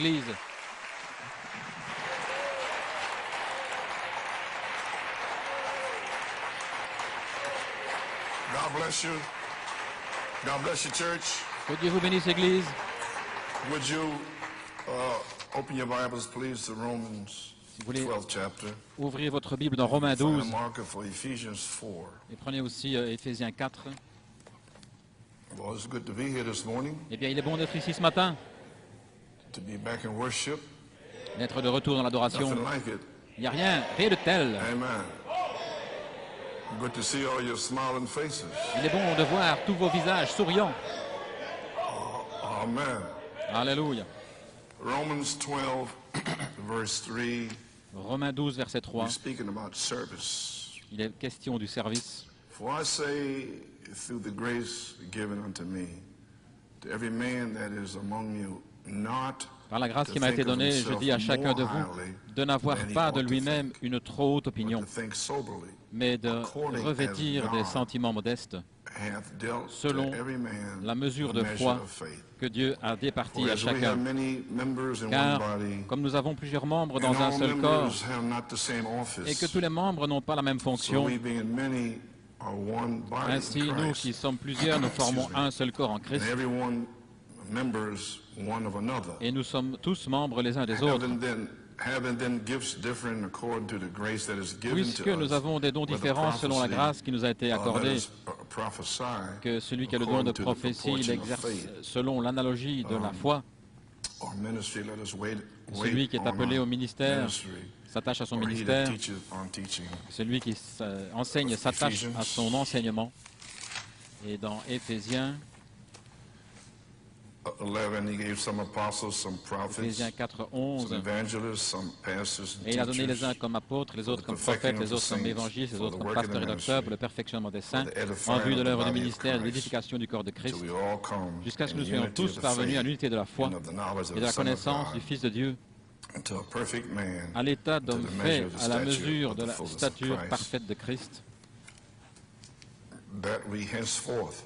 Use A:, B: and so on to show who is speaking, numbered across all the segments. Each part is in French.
A: l'Église.
B: God bless you. God bless you, church.
A: Que Dieu vous bénisse, Église.
B: Would you open your Bibles, please, to Romans
A: Si vous voulez
B: 12th chapter.
A: ouvrir votre Bible dans Romains
B: Find a
A: 12
B: marker for Ephesians 4.
A: et prenez aussi Éphésiens 4.
B: Well, it's good to be here this morning,
A: Eh bien, il est bon d'être ici ce matin,
B: to be back in worship.
A: d'être de retour dans l'adoration.
B: Nothing like it.
A: Il n'y a rien de tel.
B: Amen. Good to see all your smiling faces.
A: Il est bon de voir tous vos visages souriants.
B: Amen.
A: Alléluia.
B: Romans 12, verse 3.
A: Romains 12, verset 3.
B: We're speaking about service.
A: Il est question du service.
B: For I say, through the grace given unto me, to every man that is among you, not
A: Par la grâce
B: to
A: qui m'a été
B: think of
A: donnée, je
B: himself
A: dis à chacun
B: more
A: de vous
B: highly
A: de n'avoir
B: than he
A: pas de
B: ought to
A: lui-même
B: think,
A: une trop haute
B: but
A: opinion,
B: to think soberly,
A: mais de
B: according
A: revêtir
B: as
A: des
B: God
A: sentiments modestes
B: hath dealt
A: selon
B: to every man
A: la mesure
B: the
A: de
B: measure
A: foi
B: of faith.
A: que Dieu a départie
B: For
A: à
B: as we have
A: chacun.
B: many members in
A: Car,
B: one body,
A: comme nous avons plusieurs membres
B: and
A: dans un
B: all
A: seul corps,
B: members have not the same
A: et que
B: office,
A: tous les membres n'ont pas la même
B: so
A: fonction,
B: we being many are one body
A: ainsi
B: in
A: nous
B: Christ,
A: qui sommes plusieurs, nous formons
B: Excuse me.
A: un seul corps en
B: and
A: Christ,
B: every one members one of another.
A: et nous sommes tous membres les uns des autres.
B: Having then gifts different according to the grace that is given
A: Puisque
B: to
A: nous
B: us,
A: avons des dons
B: whether
A: différents selon la
B: prophecy,
A: grâce qui nous a été accordée,
B: let us prophesy
A: que celui qui a le don de
B: according to the
A: prophétie
B: proportion of
A: l'exerce
B: faith.
A: selon l'analogie de la foi.
B: Or ministry, let us wait
A: Celui qui est appelé
B: on
A: au ministère
B: ministry,
A: s'attache à son
B: or he that
A: ministère.
B: teacheth on teaching.
A: Celui qui enseigne s'attache à son enseignement. Et dans Éphésiens,
B: 11, he gave some apostles, some prophets,
A: Éphésiens 4,
B: some
A: 11,
B: evangelists, some pastors and
A: et il a donné les uns
B: teachers,
A: comme apôtres, les autres
B: the
A: comme
B: perfecting
A: prophètes,
B: of
A: les
B: the
A: autres comme
B: saints,
A: évangilistes, les
B: for
A: autres
B: the
A: comme
B: work of the
A: pasteurs et docteurs,
B: ministry,
A: pour le perfectionnement des saints,
B: for the edifying
A: en vue de
B: of the
A: l'œuvre du
B: body of
A: ministère et de
B: Christ,
A: l'édification du corps de
B: till
A: Christ,
B: we all come
A: jusqu'à ce que
B: in
A: nous soyons
B: unity of
A: tous
B: the
A: parvenus à
B: faith
A: l'unité de la foi
B: and of the knowledge of
A: et de la
B: the Son of
A: connaissance
B: God,
A: du Fils de Dieu,
B: unto a perfect man,
A: à l'état
B: to
A: d'homme
B: the
A: fait,
B: measure of the
A: à la
B: stature
A: mesure
B: of
A: de
B: the
A: la
B: fullness of
A: stature
B: Christ,
A: parfaite de Christ,
B: that we henceforth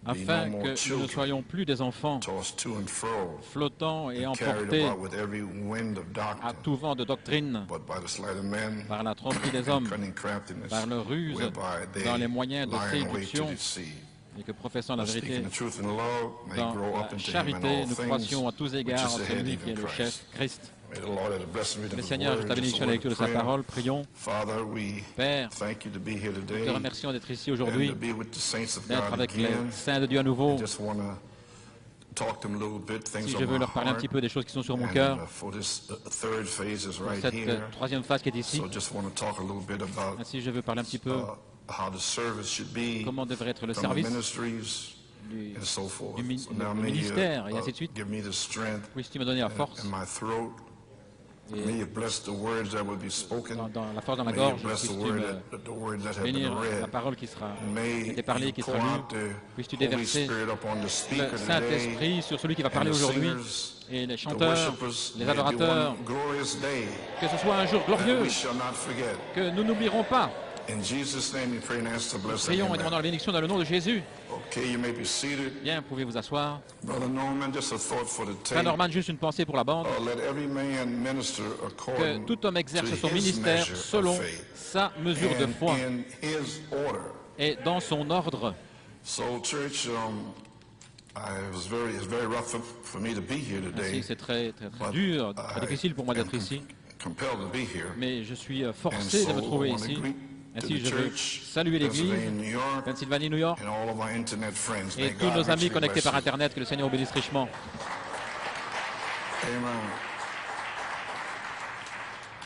B: be
A: afin
B: no more
A: que nous ne
B: children,
A: soyons plus des enfants
B: tossed to and fro,
A: flottants et
B: and carried
A: emportés
B: about with every wind of
A: à
B: doctrine,
A: tout vent de doctrine,
B: but by the sleight of men,
A: par la tromperie des
B: and
A: hommes,
B: cunning craftiness,
A: par leur ruse,
B: whereby they
A: dans les moyens de
B: lie in wait to
A: séduction,
B: deceive.
A: et que professant la
B: But
A: vérité
B: speaking the truth in love, may
A: dans
B: grow up
A: la
B: into him in
A: charité,
B: all
A: nous
B: things,
A: croissions à tous
B: which
A: égards
B: is
A: en
B: the head,
A: celui qui est
B: even
A: le
B: Christ.
A: chef, Christ.
B: May the Lord add a blessing reading
A: Le
B: of His
A: Seigneur, je
B: word,
A: t'avénis
B: just a
A: sur la
B: word
A: lecture de
B: of
A: sa
B: prayer.
A: parole, prions.
B: Father, we
A: Père,
B: thank you to be here
A: nous te
B: today
A: remercions d'être ici
B: and
A: aujourd'hui,
B: to be with the saints of
A: d'être
B: God
A: avec les
B: again.
A: saints de Dieu à nouveau.
B: I just want to talk to them a little bit, things
A: Si
B: on
A: je veux
B: my
A: leur parler un
B: heart.
A: petit peu des choses qui sont sur mon
B: And
A: cœur,
B: for this third phase is
A: pour
B: right
A: cette
B: here.
A: troisième phase qui est ici.
B: So just want to talk a little bit about
A: Ainsi, je veux parler un petit peu
B: how the service should be
A: comment devrait être le
B: from the
A: service
B: ministries
A: du,
B: and so forth.
A: du
B: So now
A: du
B: may you,
A: ministère, et ainsi de suite.
B: give me the strength
A: Puisses-tu me donner la force
B: in my throat.
A: et
B: May you bless the words that will be spoken.
A: dans la force dans la
B: May you
A: gorge,
B: bless the
A: puisses-tu
B: word
A: me
B: the words that have been
A: bénir
B: read.
A: la parole qui sera
B: May
A: été parlée,
B: you
A: qui
B: pour
A: sera lue.
B: out the
A: Puisses-tu
B: Holy
A: déverser
B: Spirit upon the speaker
A: le
B: today,
A: Saint-Esprit sur celui qui va parler
B: and the
A: aujourd'hui,
B: singers,
A: et les
B: the
A: chanteurs,
B: worshipers.
A: les
B: May it be
A: adorateurs,
B: one glorious day
A: que ce soit un jour
B: that
A: glorieux,
B: we shall not forget.
A: que nous n'oublierons pas.
B: In Jesus' name we pray and ask the blessing.
A: Prions et demandons la bénédiction dans le nom de Jésus.
B: Okay, you may be seated.
A: Bien, pouvez vous asseoir.
B: Brother Norman, just a thought for the
A: Frère
B: tape.
A: Norman, juste une pensée pour la bande.
B: Let every man minister
A: Que
B: according
A: tout homme exerce
B: to
A: son
B: his
A: ministère
B: measure of
A: selon
B: faith
A: sa mesure de
B: and
A: foi
B: in his order.
A: et dans son ordre.
B: So, church, it's very rough for me to be here
A: Ainsi,
B: today.
A: c'est très dur, très difficile pour moi d'être ici,
B: Compelled to be here.
A: mais je suis
B: And
A: forcé
B: so
A: de me trouver
B: I want to
A: ici.
B: greet to
A: Ainsi,
B: the
A: je veux
B: church,
A: saluer l'Église,
B: Pennsylvania, New York,
A: Pennsylvanie, New York,
B: and all of our internet friends.
A: et
B: May
A: tous
B: God
A: nos amis
B: richly
A: connectés
B: bless
A: par
B: you.
A: Internet, que le Seigneur vous bénisse richement.
B: Amen.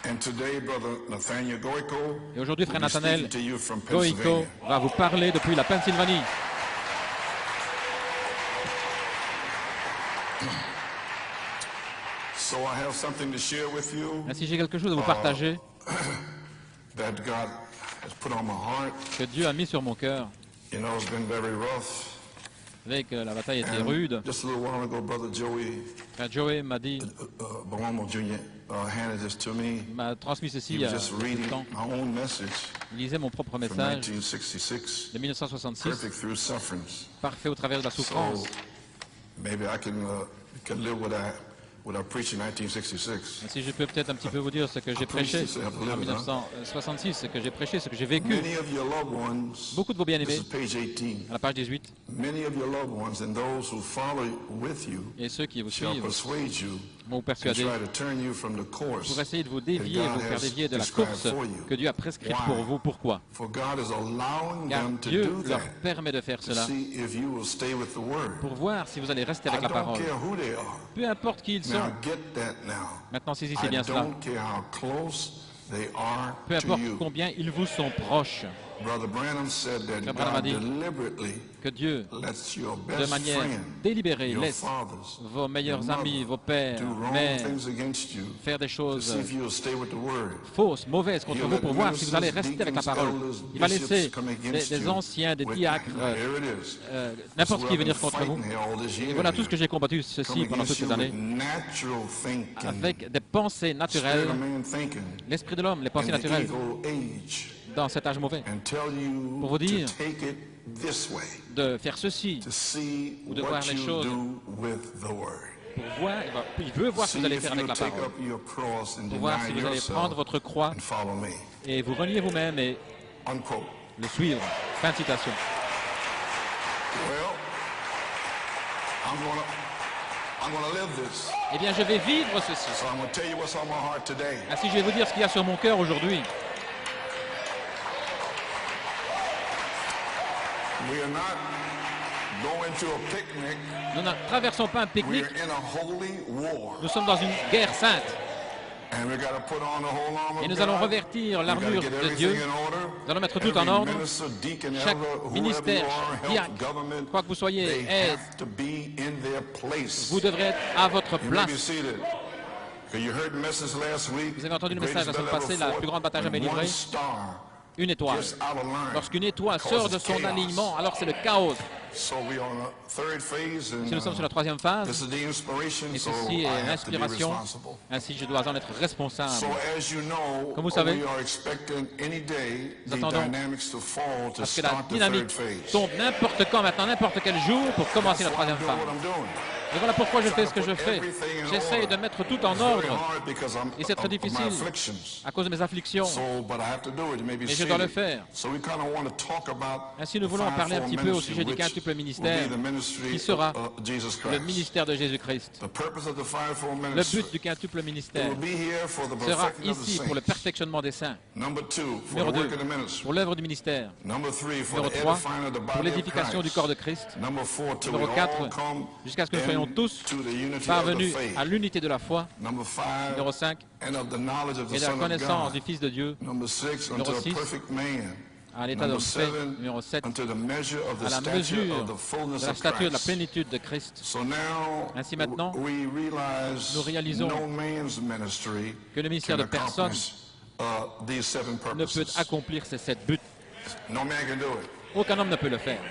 B: And today, Brother Nathaniel Goiko
A: Et aujourd'hui, frère
B: will be speaking
A: Nathanaël
B: to you from
A: Goïko
B: Pennsylvania.
A: va vous parler depuis la Pennsylvanie.
B: So I have something to share with you
A: Ainsi, j'ai quelque chose à vous partager
B: that God has put on my heart.
A: que Dieu a mis sur mon cœur.
B: You know, it's been very rough.
A: Vous savez que la bataille était
B: And
A: rude.
B: just a little while ago, Brother Joey
A: Frère Joey m'a dit,
B: Bonomo Jr. Handed this to me.
A: m'a transmis ceci
B: He
A: il y
B: was
A: a
B: just
A: peu de
B: reading
A: temps.
B: my own message
A: Il lisait mon propre
B: from
A: message
B: 1966,
A: de 1966,
B: Perfect Through Sufferings.
A: parfait au travers de la
B: So
A: souffrance.
B: maybe I can live what I preached in 1966.
A: Si je peux peut-être un petit peu vous dire ce que j'ai prêché en 1966, ce que j'ai prêché, ce que j'ai vécu.
B: Many of your loved ones,
A: Beaucoup de vos
B: this
A: bien-aimés,
B: is page 18,
A: à la page 18,
B: many of your loved ones and those who follow with you
A: et ceux qui vous
B: shall
A: suivent
B: persuade you
A: vont vous
B: and
A: persuader
B: try to turn you from the course
A: pour essayer de vous
B: that
A: dévier,
B: God
A: vous faire
B: has
A: dévier de la
B: described
A: course
B: for you.
A: que Dieu a prescrite
B: Why?
A: pour vous. Pourquoi?
B: For God is allowing
A: Car
B: them to
A: Dieu
B: do
A: leur
B: that
A: permet de faire
B: to
A: cela
B: see if you will stay with the word.
A: pour voir si vous allez rester
B: I
A: avec la
B: don't
A: parole.
B: care who they are.
A: Peu importe qui ils
B: Now
A: sont.
B: get that now.
A: Maintenant, saisissez
B: I
A: bien cela.
B: don't care how close they are
A: Peu
B: to
A: importe
B: you.
A: combien ils vous sont proches.
B: Brother Branham said that
A: Frère Branham a
B: God
A: dit
B: deliberately
A: que Dieu,
B: lets your
A: de
B: best
A: manière
B: friend,
A: délibérée,
B: your
A: laisse
B: fathers,
A: vos meilleurs
B: your
A: amis,
B: mother,
A: vos pères,
B: do wrong
A: mères,
B: things against you
A: faire des
B: to
A: choses
B: see if you'll stay with the word.
A: fausses, mauvaises contre vous pour voir si vous allez rester avec la parole. Il va laisser des anciens, des diacres, n'importe qui venir contre vous. Et voilà tout ce que j'ai combattu ceci pendant toutes ces années. Avec des pensées naturelles, l'esprit de l'homme, les pensées naturelles, dans cet âge mauvais, pour vous dire de faire ceci, ou de voir les choses, pour voir, il veut voir ce que vous allez faire avec la parole, pour voir si vous allez prendre votre croix et vous renier vous-même et le suivre. Fin de citation. Eh bien, je vais vivre ceci. Ainsi, je vais vous dire ce qu'il y a sur mon cœur aujourd'hui. Nous ne traversons pas un pique-nique. Nous sommes dans une guerre sainte. Et nous allons revêtir l'armure de Dieu. Nous allons mettre tout en ordre. Chaque ministère, chaque diacre, quoi que vous soyez, vous devrez être à votre place. Vous avez entendu le message la semaine passée, la plus grande bataille jamais livrée. Une étoile. Lorsqu'une étoile sort de son alignement, alors c'est le chaos. Si nous sommes sur la troisième phase, et ceci est l'inspiration, ainsi je dois en être responsable. Comme vous savez, nous attendons à ce que la dynamique tombe n'importe quand, maintenant, n'importe quel jour, pour commencer la troisième phase. Et voilà pourquoi je fais ce que je fais. J'essaie de mettre tout en ordre. Et c'est très difficile à cause de mes afflictions. Mais je dois le faire. Ainsi, nous voulons parler un petit peu au sujet du quintuple ministère, qui sera le ministère de Jésus-Christ. Le but du quintuple ministère sera ici pour le perfectionnement des saints. Numéro 2, pour l'œuvre du ministère. Numéro 3, pour l'édification du corps de Christ. Numéro 4, jusqu'à ce que nous soyons tous parvenus à l'unité de la foi. Numéro 5, et de la connaissance du Fils de Dieu. Numéro 6, à l'état d'homme fait. Numéro 7, à la mesure de la stature de la plénitude de Christ. Ainsi maintenant, nous réalisons que le ministère de personne ne peut accomplir ces 7 buts. Aucun homme ne peut le faire.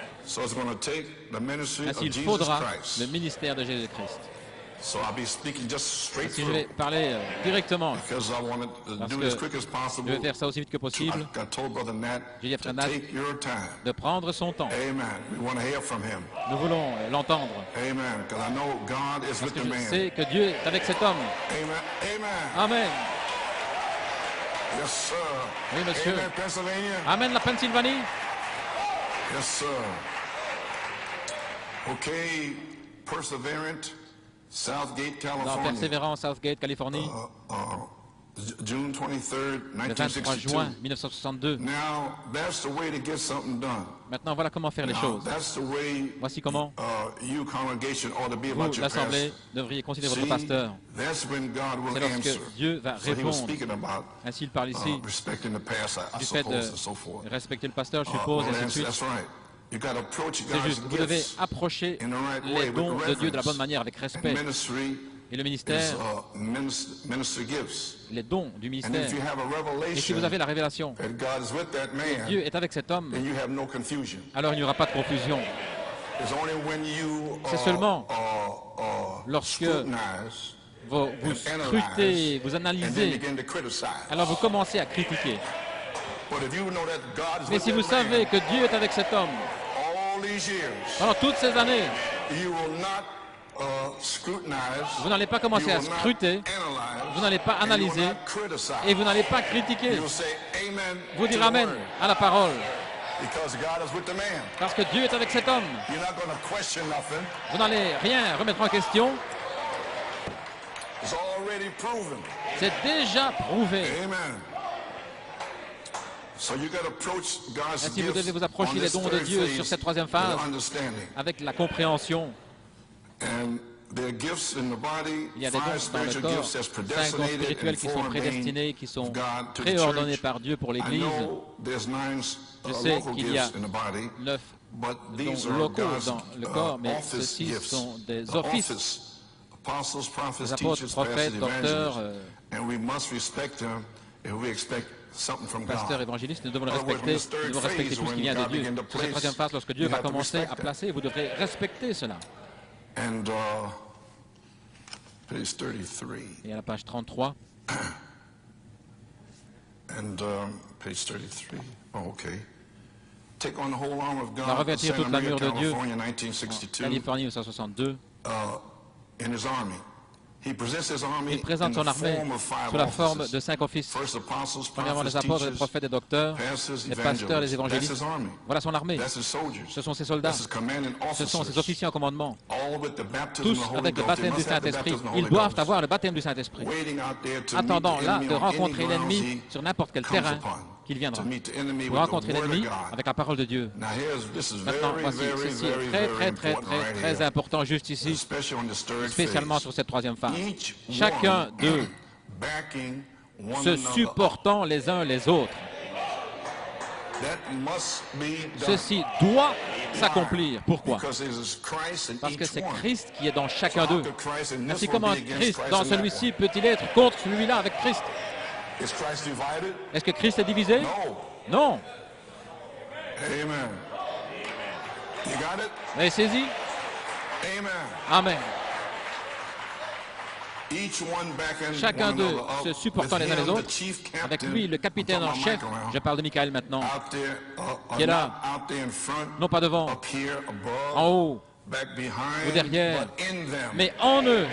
A: Ainsi, il faudra le ministère de Jésus-Christ. Si je vais parler directement, parce que je vais faire ça aussi vite que possible, j'ai dit à Frère Nat de prendre son temps. Nous voulons l'entendre. Parce que je sais que Dieu est avec cet homme. Amen. Oui, monsieur. Amen, la Pennsylvanie.
B: Yes, sir. Okay, Perseverant, Southgate,
A: Dans
B: California.
A: Persévérance, Southgate, Californie,
B: June 23rd,
A: le 23 juin 1962.
B: Now, that's the way to get something done.
A: Maintenant, voilà comment faire les choses.
B: That's the way
A: Voici comment
B: you, congregation, ought to be
A: vous,
B: about your
A: l'Assemblée,
B: pastor.
A: devriez considérer
B: See,
A: votre pasteur.
B: that's when God will
A: C'est lorsque
B: answer.
A: Dieu va
B: So he was
A: répondre.
B: speaking about
A: Ainsi, il parle ici
B: respecting the pastor, I
A: du fait
B: suppose, and so forth.
A: de respecter le pasteur, je suppose, et ainsi de suite.
B: That's right. You got to approach
A: C'est juste,
B: God's
A: vous devez
B: gifts
A: approcher
B: in the right
A: les
B: way,
A: dons
B: with
A: de Dieu de la bonne
B: reverence.
A: manière, avec respect.
B: And ministry
A: Et le
B: is
A: ministère,
B: minister gifts.
A: les dons du
B: And
A: ministère.
B: if you have a
A: Et si vous
B: revelation
A: avez la révélation,
B: that God is with that man,
A: Dieu est avec cet homme,
B: then you have no confusion.
A: alors il n'y aura pas de confusion.
B: It's only when you
A: C'est seulement lorsque
B: scrutinize
A: vous scrutez, vous
B: and then
A: analysez,
B: begin to criticize.
A: alors vous commencez à critiquer.
B: But if you know that God is
A: Mais
B: with
A: si vous
B: that man,
A: savez que Dieu est avec cet homme
B: all these years,
A: pendant toutes ces années,
B: you will not
A: Vous n'allez pas commencer à scruter, vous n'allez pas analyser et vous n'allez pas critiquer. Vous direz Amen à la parole. Parce que Dieu est avec cet homme. Vous n'allez rien remettre en question. C'est déjà prouvé. Ainsi, vous devez vous approcher des dons de Dieu sur cette troisième phase avec la compréhension. Il y a des dons dans le corps, 5 dons spirituels qui sont prédestinés, qui sont préordonnés par Dieu pour l'Église. Je sais qu'il y a 9 dons locaux dans le corps, mais ceux-ci sont des offices. Les apôtres, prophètes, docteurs, pasteurs, évangélistes, nous devons le respecter. Nous devons respecter tout ce qui vient de Dieu. Sur cette troisième phase, lorsque Dieu va commencer à placer, vous devrez respecter cela. Et à la page 33. On va revêtir toute l'armure de Dieu en Californie 1962. Il présente son armée sous la forme de 5 offices. Premièrement, les apôtres, les prophètes, les docteurs, les pasteurs, les évangélistes. Voilà son armée. Ce sont ses soldats. Ce sont ses officiers en commandement. Tous avec le baptême du Saint-Esprit. Ils doivent avoir le baptême du Saint-Esprit. Attendant là de rencontrer l'ennemi sur n'importe quel terrain qu'il viendra. Vous rencontrez l'ennemi avec la parole de Dieu. Maintenant, voici, ceci est très important juste ici, spécialement sur cette troisième phase. Chacun d'eux se supportant les uns les autres. Ceci doit s'accomplir. Pourquoi? Parce que c'est Christ qui est dans chacun d'eux. Ainsi, comment Christ dans celui-ci peut-il être contre celui-là avec Christ? Est-ce que Christ est divisé? Non. Vous avez saisi? Amen. Chacun d'eux se supportant les uns les autres, avec lui, le capitaine en chef, je parle de Michael maintenant, qui est là, non pas devant, en haut, ou derrière, mais en eux.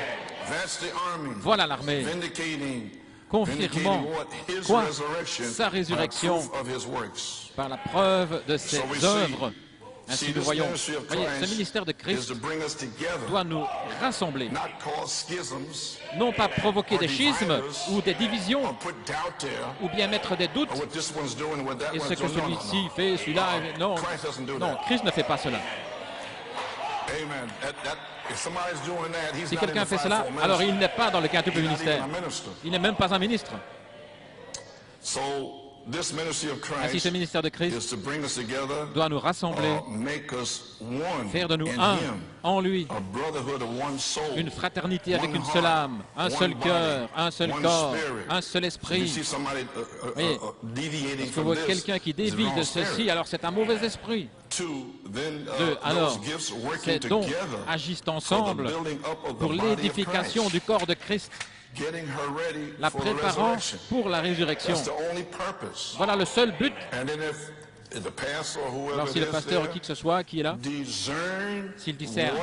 A: Voilà l'armée, confirmant quoi? Sa résurrection par la preuve de ses œuvres. Ainsi nous voyons, voyez, ce ministère de Christ doit nous rassembler, non pas provoquer des schismes ou des divisions, ou bien mettre des doutes, et ce que celui-ci fait, celui-là, non, non, Christ ne fait pas cela. Si quelqu'un fait cela, alors il n'est pas dans le quintuple ministère, il n'est même pas un ministre. Ainsi, ce ministère de Christ doit nous rassembler, faire de nous un en lui, une fraternité avec une seule âme, un seul cœur, un seul corps, un seul esprit. Voyez, est-ce que vous voyez quelqu'un qui dévie de ceci, alors c'est un mauvais esprit. Deux, alors, ces dons agissent ensemble pour l'édification du corps de Christ, la préparant pour la résurrection. Voilà le seul but. Alors si le pasteur ou qui que ce soit qui est là, s'il discerne,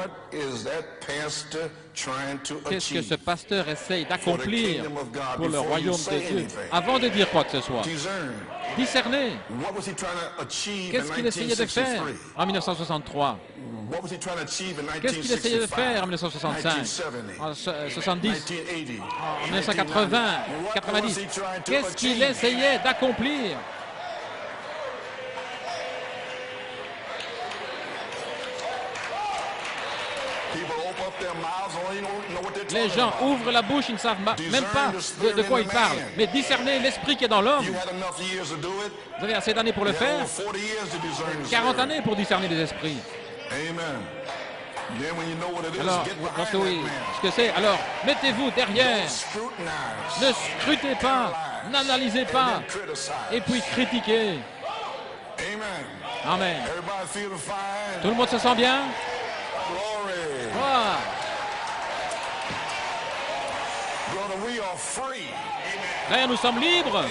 A: qu'est-ce que ce pasteur essaye d'accomplir pour le royaume de Dieu, avant de dire quoi que ce soit. Discerner. Qu'est-ce qu'il essayait de faire en 1963? Qu'est-ce qu'il essayait de faire en 1965, en 70, en 1980, 90? Qu'est-ce qu'il essayait d'accomplir? Les gens ouvrent la bouche, ils ne savent même pas de quoi ils parlent. Mais discerner l'esprit qui est dans l'homme. Vous avez assez d'années pour le faire. 40 années pour discerner les esprits. Alors, lorsque oui, ce que c'est, alors mettez-vous derrière. Ne scrutez pas, n'analysez pas, et puis critiquez. Amen. Tout le monde se sent bien? Wow. Frères, nous sommes libres.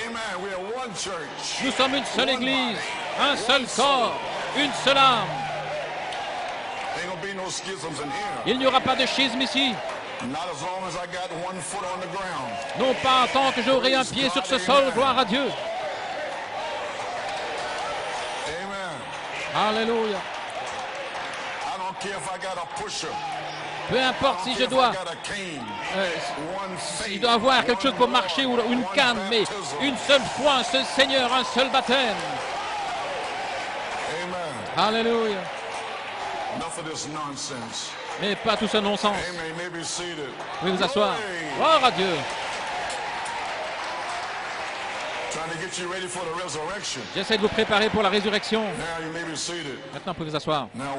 A: Nous sommes une seule Église, un seul corps, une seule âme. Il n'y aura pas de schisme ici. Non pas tant que j'aurai un pied sur ce sol, gloire à Dieu. Alléluia. Peu importe si je dois avoir quelque chose pour marcher ou une canne, mais une seule foi, un seul Seigneur, un seul baptême. Alléluia. Mais pas tout ce non-sens. Vous pouvez vous asseoir. Gloire à Dieu. J'essaie de vous préparer pour la résurrection. Maintenant, vous pouvez vous asseoir. Maintenant,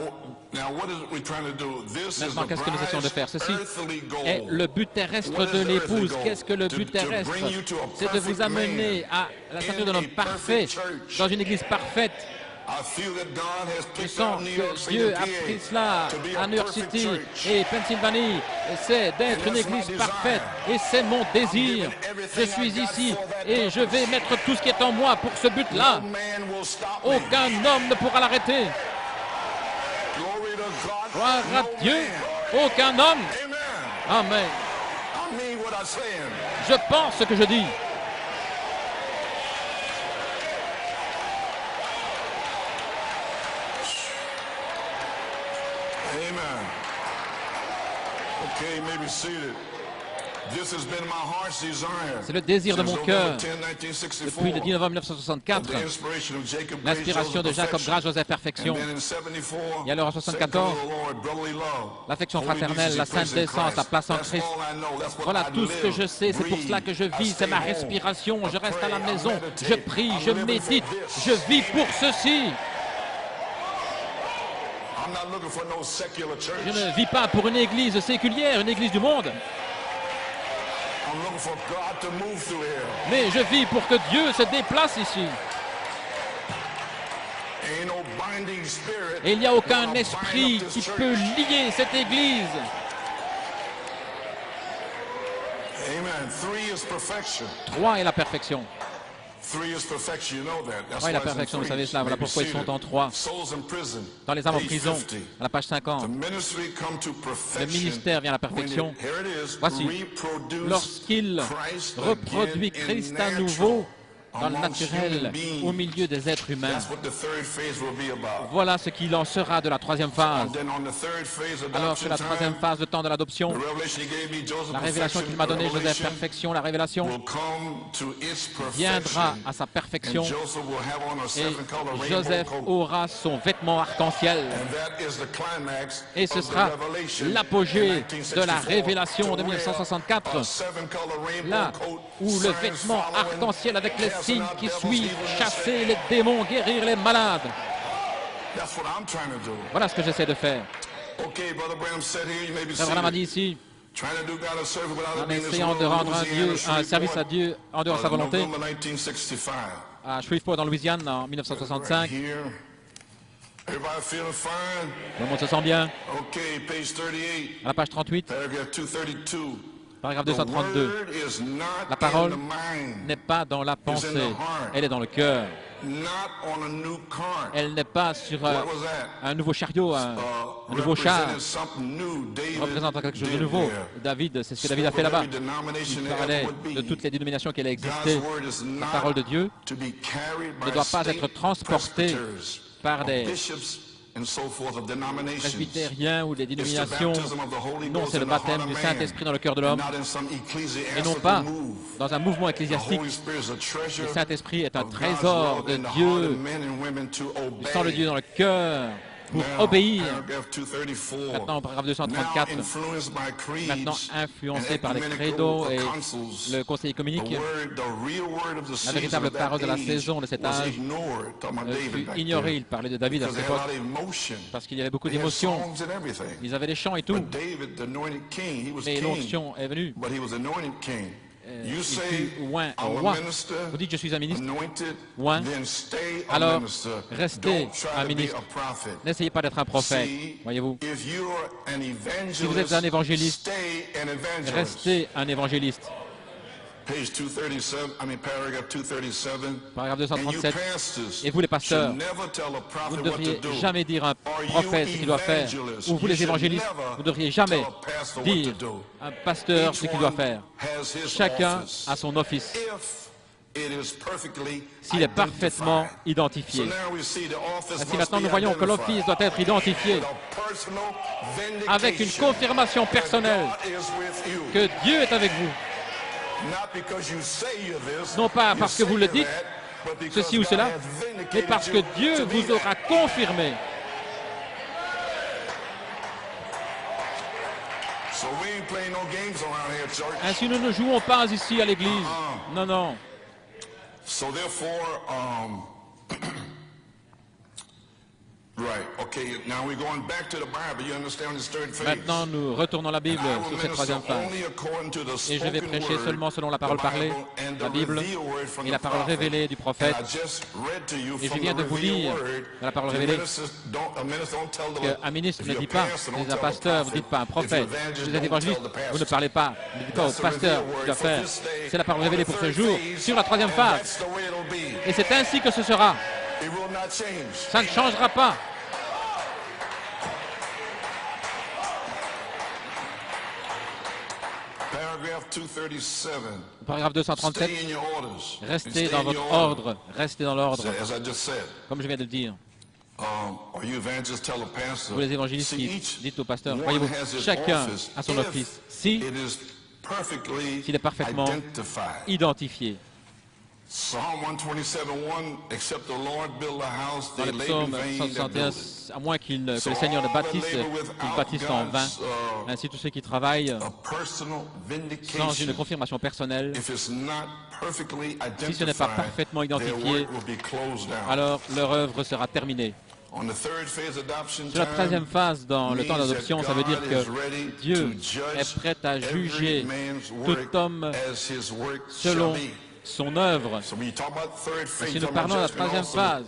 A: qu'est-ce que nous essayons de faire? Ceci est le but terrestre de l'épouse. Qu'est-ce que le but terrestre? C'est de vous amener à la stature d'un homme parfait, dans une église parfaite. Je sens que Dieu a pris cela à New York City et Pennsylvanie, c'est d'être une église parfaite et c'est mon désir. Je suis ici et je vais mettre tout ce qui est en moi pour ce but-là. Aucun homme ne pourra l'arrêter. Gloire à Dieu. Aucun homme. Amen. Je pense ce que je dis. C'est le désir de mon cœur depuis le 10 novembre 1964, l'inspiration de Jacob Gras, Joseph Perfection. Et alors en 1974, l'affection fraternelle, la sainte décence, la place en Christ. Voilà tout ce que je sais, c'est pour cela que je vis, c'est ma respiration. Je reste à la maison, je prie, je médite, je vis pour ceci. Je ne vis pas pour une église séculière, une église du monde. Mais je vis pour que Dieu se déplace ici. Et il n'y a aucun esprit qui peut lier cette église. Trois est la perfection. Trois est la perfection, vous savez cela. Voilà pourquoi ils sont en trois. Dans les âmes en prison, à la page 50. Le ministère vient à la perfection. Voici, lorsqu'il reproduit Christ à nouveau dans le naturel, au milieu des êtres humains. Voilà ce qu'il en sera de la troisième phase. Alors que la troisième phase, le temps de l'adoption, la révélation qu'il m'a donnée, Joseph Perfection, la révélation viendra à sa perfection et Joseph aura son vêtement arc-en-ciel. Et ce sera l'apogée de la révélation de 1964, là où le vêtement arc-en-ciel avec les signes qui suivent, chasser les démons, guérir les malades. Voilà ce que j'essaie de faire. Frère Branham a dit ici, en essayant de rendre un service à Dieu en dehors de sa volonté, à Shreveport dans Louisiane en 1965. Tout le monde se sent bien. À la page 38. Paragraphe 232. La parole n'est pas dans la pensée, elle est dans le cœur. Elle n'est pas sur un nouveau chariot, un nouveau char, représentant quelque chose de nouveau. David, c'est ce que David a fait là-bas. Il parlait de toutes les dénominations qui allaient exister. La parole de Dieu ne doit pas être transportée par des presbytériens ou des dénominations. Non, c'est le baptême du Saint-Esprit dans le cœur de l'homme et non pas dans un mouvement ecclésiastique. Le Saint-Esprit est un trésor de Dieu. Sans le Dieu dans le cœur pour obéir. Maintenant, au paragraphe 234, maintenant influencé par les credos et le conseil économique, la véritable parole de la saison de cet âge fut ignorée. Il parlait de David à cette époque parce qu'il y avait beaucoup d'émotions. Ils avaient des chants et tout. Mais l'onction est venue. Il fut oint roi. Vous dites, je suis un ministre. Oint. Alors, restez un ministre. N'essayez pas d'être un prophète. Voyez-vous. Si vous êtes un évangéliste, restez un évangéliste.
B: Page 237, paragraph 237.
A: Paragraphe 237. Et vous les pasteurs, vous ne devriez jamais dire à un prophète ce qu'il doit faire. Ou vous les évangélistes, vous ne devriez jamais dire à un pasteur ce qu'il doit faire. Chacun a son office, s'il est parfaitement identifié. Ainsi maintenant nous voyons que l'office doit être identifié avec une confirmation personnelle que Dieu est avec vous. Non pas parce que vous le dites, ceci ou cela, mais parce que Dieu vous aura confirmé. Ainsi nous ne jouons pas ici à l'église. Non, non. Maintenant, nous retournons à la Bible sur cette troisième phase. Et je vais prêcher seulement selon la parole parlée, la Bible et la parole révélée du prophète. Et je viens de vous lire dans la parole révélée qu'un ministre ne dit pas, vous êtes un pasteur, vous ne dites pas un prophète, vous êtes évangéliste, vous ne parlez pas, ne dites pas au pasteur ce qu'il doit faire. C'est la parole révélée pour ce jour sur la troisième phase. Et c'est ainsi que ce sera. Ça ne changera pas. Paragraphe 237. Restez dans votre ordre. Restez dans l'ordre. Comme je viens de le dire. Vous les évangélistes qui dites au pasteur, voyez-vous, chacun a son office. S'il est parfaitement identifié. Dans le psaume 161, à moins que le Seigneur ne bâtisse, qu'il bâtisse en vain. Ainsi, tous ceux qui travaillent sans une confirmation personnelle, si ce n'est pas parfaitement identifié, alors leur œuvre sera terminée. Sur la troisième phase, dans le temps d'adoption, ça veut dire que Dieu est prêt à juger tout homme selon son œuvre. Si nous parlons de la troisième phase,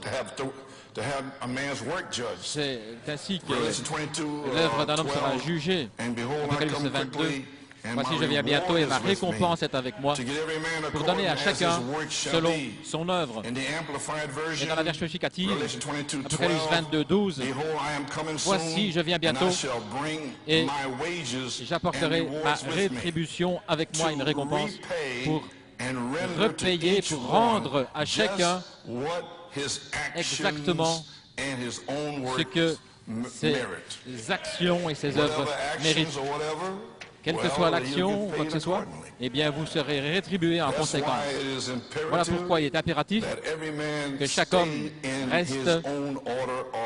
A: c'est ainsi que l'œuvre d'un homme sera jugée. Apocalypse 22. Voici, je viens bientôt et ma récompense est avec moi pour donner à chacun selon son œuvre. Et dans la version explicative, Apocalypse 22, 12, voici, je viens bientôt et j'apporterai ma rétribution avec moi, une récompense pour repayer, pour rendre à chacun exactement ce que ses actions et ses œuvres méritent. Quelle que soit l'action ou quoi que ce soit, eh bien vous serez rétribué en conséquence. Voilà pourquoi il est impératif que chaque homme reste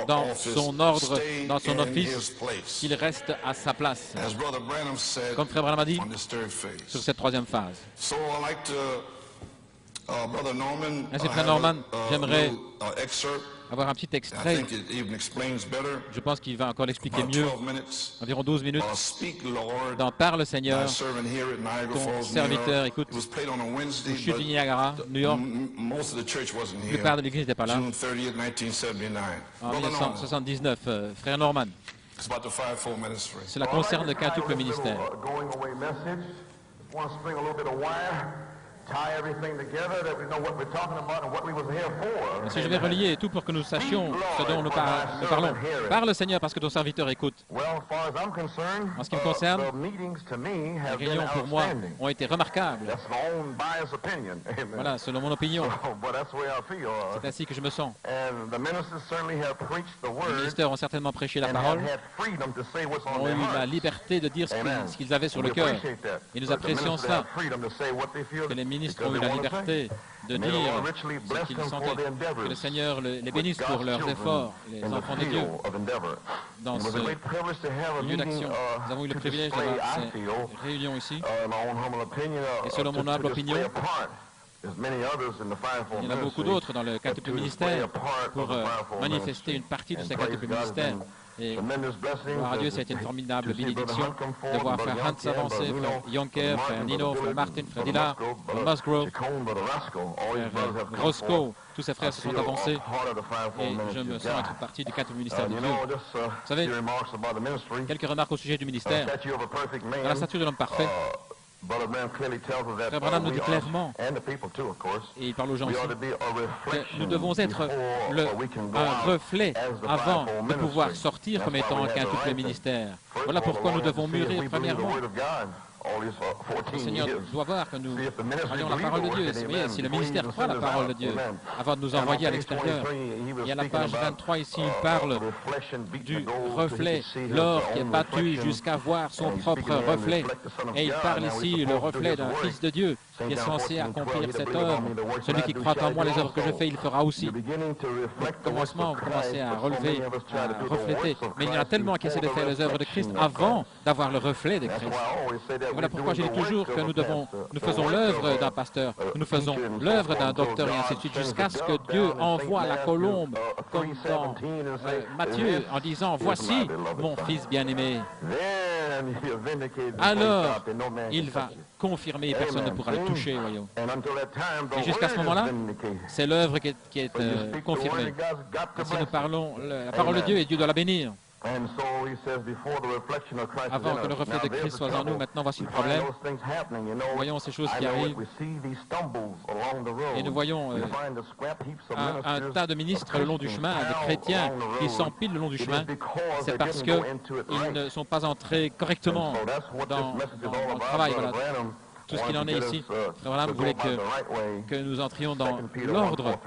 A: dans son ordre, dans son office, qu'il reste à sa place. Comme Frère Branham a dit, sur cette troisième phase. Ainsi, Frère Norman, j'aimerais avoir un petit extrait. Je pense qu'il va encore l'expliquer mieux. Environ 12 minutes. Dans Parle Seigneur, ton serviteur, écoute, au chute du Niagara, New York. La plupart de l'Église n'était pas là. En 1979, Frère Norman. Cela concerne le quintuple ministère. Si je vais relier tout pour que nous sachions ce dont nous parlons. Parle, Seigneur, parce que ton serviteur écoute. En ce qui me concerne, les réunions pour moi ont été remarquables. Voilà, selon mon opinion. C'est ainsi que je me sens. Les ministères ont certainement prêché la parole, ont eu la liberté de dire ce qu'ils avaient sur le cœur. Et nous apprécions cela. Que les ministres ont eu la liberté de dire ce qu'ils sentaient. Que le Seigneur les bénisse pour leurs efforts, les enfants de Dieu, dans ce lieu d'action. Nous avons eu le privilège d'avoir ces réunions ici. Et selon mon humble opinion, il y en a beaucoup d'autres dans le quintuple ministère pour manifester une partie de ce quintuple ministère. Et gloire à Dieu, ça a été une formidable bénédiction de voir Frère Hans avancer, Frère Yonker, Frère Nino, Frère Martin, Frère Dillard, Frère Musgrove, Frère Roscoe. Tous ces frères se sont avancés et je me sens être partie du quintuple ministère de Dieu. Vous savez, quelques remarques au sujet du ministère. Dans la stature de l'homme parfait, Frère Branham nous dit clairement, et il parle aux gens aussi, que nous devons être un reflet avant de pouvoir sortir comme étant un quintuple ministère. Voilà pourquoi nous devons mûrir premièrement. Le Seigneur doit voir que nous croyons la parole de Dieu. Oui, si le ministère croit la parole de Dieu, avant de nous envoyer à l'extérieur. Et à la page 23, ici, il parle du reflet, l'or qui est battu jusqu'à voir son propre reflet. Et il parle ici le reflet d'un Fils de Dieu qui est censé accomplir cette œuvre. Celui qui croit en moi, les œuvres que je fais, il fera aussi. Au commencement, vous commencez à relever, à refléter. Mais il y en a tellement qui essaient de faire les œuvres de Christ avant d'avoir le reflet de Christ. Voilà pourquoi je dis toujours que nous faisons l'œuvre d'un pasteur, nous faisons l'œuvre d'un docteur et ainsi de suite, jusqu'à ce que Dieu envoie la colombe, comme dans Matthieu, en disant « Voici mon Fils bien-aimé ». Alors, il va confirmer et personne ne pourra le toucher, voyons. Et jusqu'à ce moment-là, c'est l'œuvre qui est confirmée. Et si nous parlons, la parole de Dieu, et Dieu doit la bénir. Avant que le reflet de Christ soit en nous, maintenant voici le problème. Nous voyons ces choses qui arrivent et nous voyons un tas de ministres le long du chemin, des chrétiens qui s'empilent le long du chemin. C'est parce qu'ils ne sont pas entrés correctement dans le travail. Voilà. Tout ce qu'il en est ici. Frère Branham voulait que nous entrions dans l'ordre.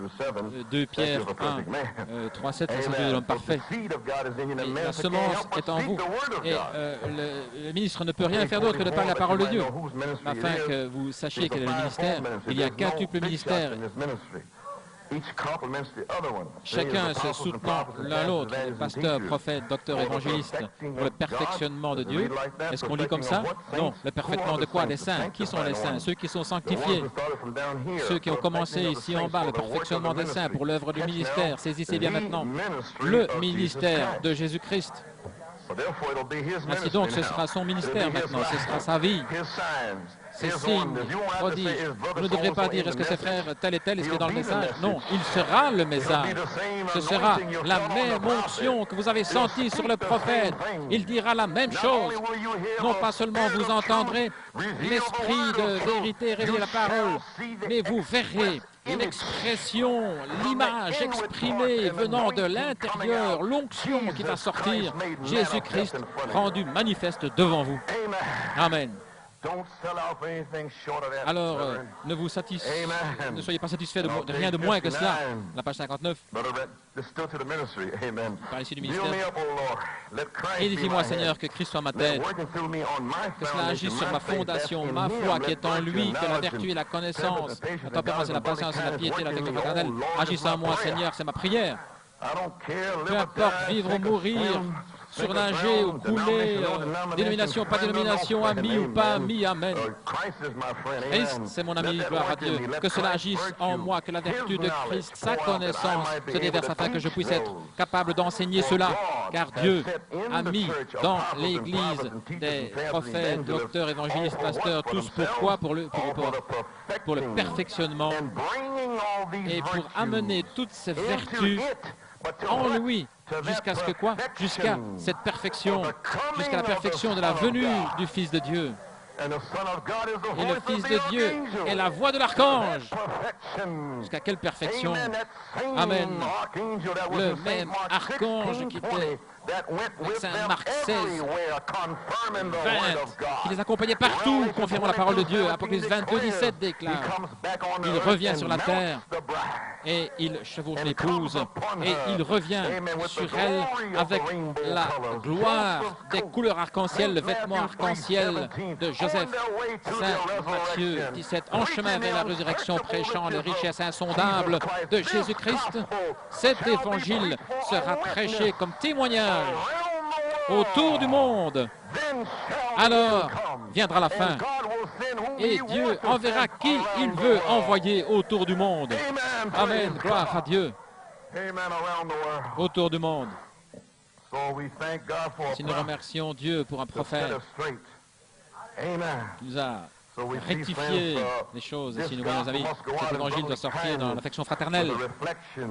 A: 2 Pierre 1, 3, 7, c'est celui de l'homme parfait. Et la semence est en vous. Et le ministre ne peut rien faire d'autre que de parler la parole de Dieu. Afin que vous sachiez quel est le ministère, il y a un quintuple ministère. Chacun se soutenant l'un l'autre, pasteur, prophète, docteur, évangéliste, pour le perfectionnement de Dieu. Est-ce qu'on lit comme ça? Non. Le perfectionnement de quoi? Les saints. Qui sont les saints? Ceux qui sont sanctifiés. Ceux qui ont commencé ici en bas, le perfectionnement des saints pour l'œuvre du ministère. Saisissez bien maintenant le ministère de Jésus-Christ. Ainsi donc, ce sera son ministère maintenant, ce sera sa vie. Ces signes, prodiges. Vous ne devrez pas dire, est-ce que c'est frère tel et tel, est-ce qu'il est dans le message? Non, il sera le message. Ce sera la même onction que vous avez sentie sur le prophète. Il dira la même chose. Non pas seulement vous entendrez l'esprit de vérité révéler la parole, mais vous verrez l'expression, l'image exprimée venant de l'intérieur, l'onction qui va sortir, Jésus-Christ rendu manifeste devant vous. Amen. Alors, ne soyez pas satisfaits de rien de moins que cela. La page 59. Par ici du ministère. Édifiez-moi, Seigneur, que Christ soit ma tête, que cela agisse sur ma fondation, ma foi qui est en lui, que la vertu et la connaissance, la tempérance et la patience et la piété, la technique fraternelle agissent en moi, Seigneur, c'est ma prière. Peu importe vivre ou mourir, surnager ou couler, dénomination, pas dénomination, ami ou pas ami, amen. Christ, c'est mon ami, gloire à Dieu. Que cela agisse en moi, que la vertu de Christ, sa connaissance, se déverse afin que je puisse être capable d'enseigner cela. Car Dieu a mis dans l'Église des prophètes, docteurs, évangélistes, pasteurs, tous pourquoi? Pour le perfectionnement et pour amener toutes ces vertus en lui. Jusqu'à ce que quoi? Jusqu'à cette perfection, jusqu'à la perfection de la venue du Fils de Dieu. Et le Fils de Dieu est la voix de l'archange. Jusqu'à quelle perfection? Amen. Le même archange qui était Saint Marc 16, 20, qui les accompagnait partout, confirmant la parole de Dieu. Apocalypse 22, 17 déclare. Il revient sur la terre et il chevauche l'épouse et il revient sur elle avec la gloire des couleurs arc-en-ciel, le vêtement arc-en-ciel de Joseph. Saint Matthieu 17, en chemin vers la résurrection, prêchant les richesses insondables de Jésus-Christ. Cet évangile sera prêché comme témoignage autour du monde. Alors viendra la fin et Dieu enverra qui il veut envoyer autour du monde. Amen. Gloire à Dieu. Autour du monde. Si nous remercions Dieu pour un prophète qui nous a rectifier les choses. Si nous voyons, nos amis, cet évangile doit sortir dans l'affection fraternelle,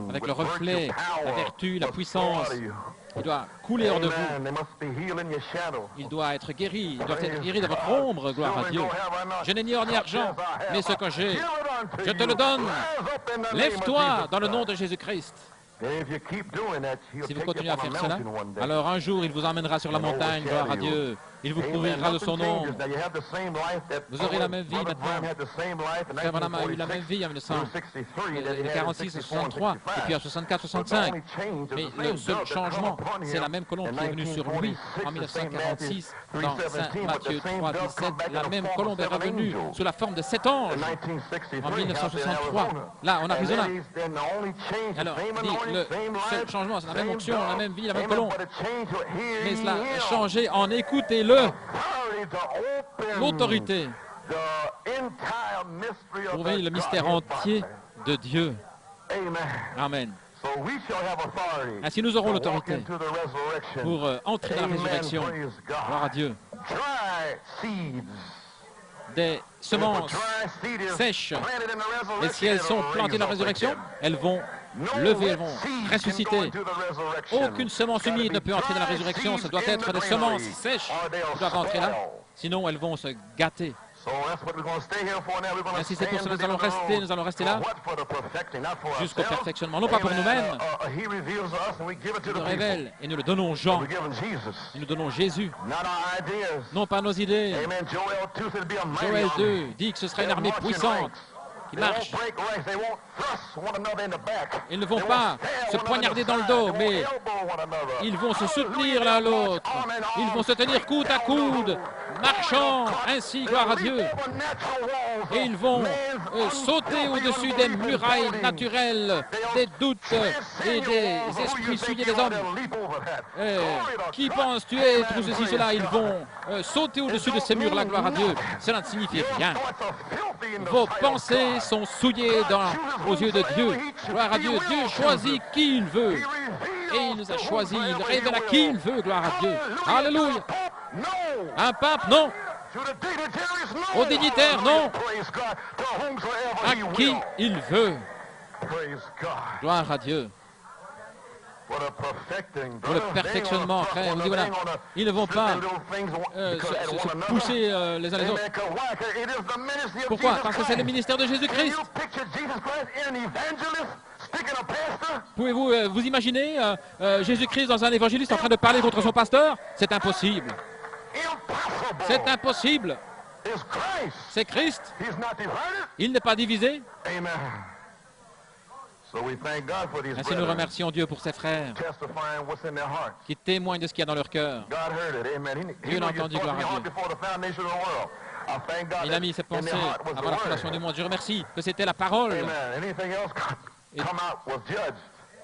A: avec le reflet, la vertu, la puissance. Il doit couler hors de vous. Il doit être guéri. Il doit être guéri de votre ombre, gloire à Dieu. Je n'ai ni or ni argent, mais ce que j'ai, je te le donne. Lève-toi dans le nom de Jésus-Christ. Si vous continuez à faire cela, alors un jour il vous emmènera sur la montagne, gloire à Dieu. Il vous couvrira de son ombre. Vous aurez la même vie maintenant. Frère Branham a eu la même vie en 1946 à 63, et puis à 64, 65. Mais le seul changement, c'est la même colombe qui est venue sur lui en 1946, dans Saint Matthieu 3, 17. La même colombe est revenue sous la forme de 7 anges en 1963, là en Arizona. Alors, il dit, le seul changement, c'est la même onction, la même vie, la même colombe. Mais cela a changé en écoutez-le. L'autorité pour ouvrir le mystère entier de Dieu. Amen. Ainsi, nous aurons l'autorité pour entrer dans la résurrection. Gloire à Dieu. Des semences sèches, et si elles sont plantées dans la résurrection, elles vont lever, elles vont ressusciter. Aucune semence humide ne peut entrer dans la résurrection. Ce doit être des semences sèches qui doivent entrer là. Sinon, elles vont se gâter. Ainsi, c'est pour ça que nous allons rester là jusqu'au perfectionnement. Non pas pour nous-mêmes. Il nous révèle et nous le donnons aux gens. Et nous donnons Jésus. Non pas nos idées. Joël 2 dit que ce sera une armée puissante qui marche. Ils ne vont pas se poignarder dans le dos, mais ils vont se soutenir l'un l'autre. Ils vont se tenir coude à coude, marchant ainsi, gloire à Dieu. Et ils vont sauter au-dessus des murailles naturelles, des doutes et des esprits souillés des hommes. Qui pense tuer tout ceci, cela? Ils vont sauter au-dessus de ces murs-là, gloire à Dieu. Cela ne signifie rien. Vos pensées sont souillées aux yeux de Dieu. Gloire à Dieu. Dieu choisit qui il veut. Et il nous a choisis. Il révèle à qui il veut. Gloire à Dieu. Alléluia. Un pape, non. Au dignitaire, non. À qui il veut. Gloire à Dieu. Pour le perfectionnement, frère, vous dites voilà, ils ne vont pas se pousser les uns les autres. Pourquoi? Parce que c'est le ministère de Jésus-Christ. Pouvez-vous vous imaginer Jésus-Christ dans un évangéliste en train de parler contre son pasteur? C'est impossible. C'est impossible. C'est Christ. Il n'est pas divisé. Ainsi, nous remercions Dieu pour ses frères qui témoignent de ce qu'il y a dans leur cœur. Dieu l'a entendu, gloire à Dieu. Il a mis ses pensées avant la fondation du monde. Je remercie que c'était la parole.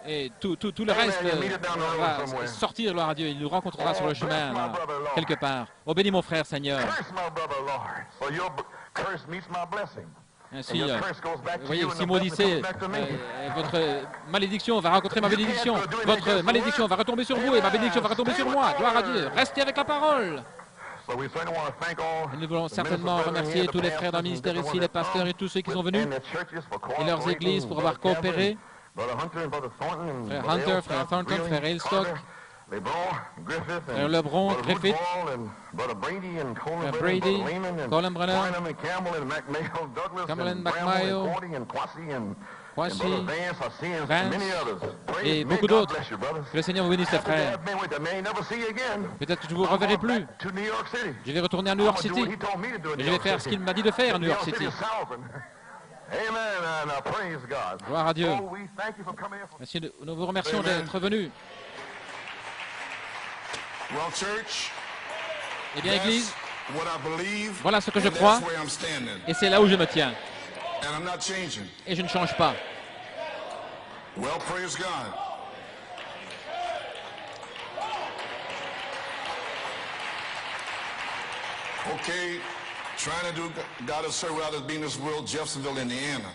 A: Et tout le reste va sortir, gloire à Dieu. Il nous rencontrera sur le chemin, là, quelque part. Oh, bénis mon frère, Seigneur. Ainsi, vous voyez, si maudissez, votre malédiction va rencontrer ma bénédiction. Votre malédiction va retomber sur vous et ma bénédiction va retomber sur moi. Gloire à Dieu. Restez avec la parole. Et nous voulons certainement remercier tous les frères dans le ministère ici, les pasteurs et tous ceux qui sont venus, et leurs églises pour avoir coopéré. Frère Hunter, frère Thornton, frère Hillstock, frère Lebron, Griffith, frère Brady, Colin Brenner, Cameron McMayo, Kwasi, Vance et beaucoup d'autres. Que le Seigneur vous bénisse, les frères. Peut-être que je ne vous reverrai plus. Je vais retourner à New York City. Et je vais faire ce qu'il m'a dit de faire à New York City. Gloire à Dieu. Merci, nous vous remercions d'être venus. Eh bien, Église, voilà ce que je crois, et c'est là où je me tiens. Et je ne change pas.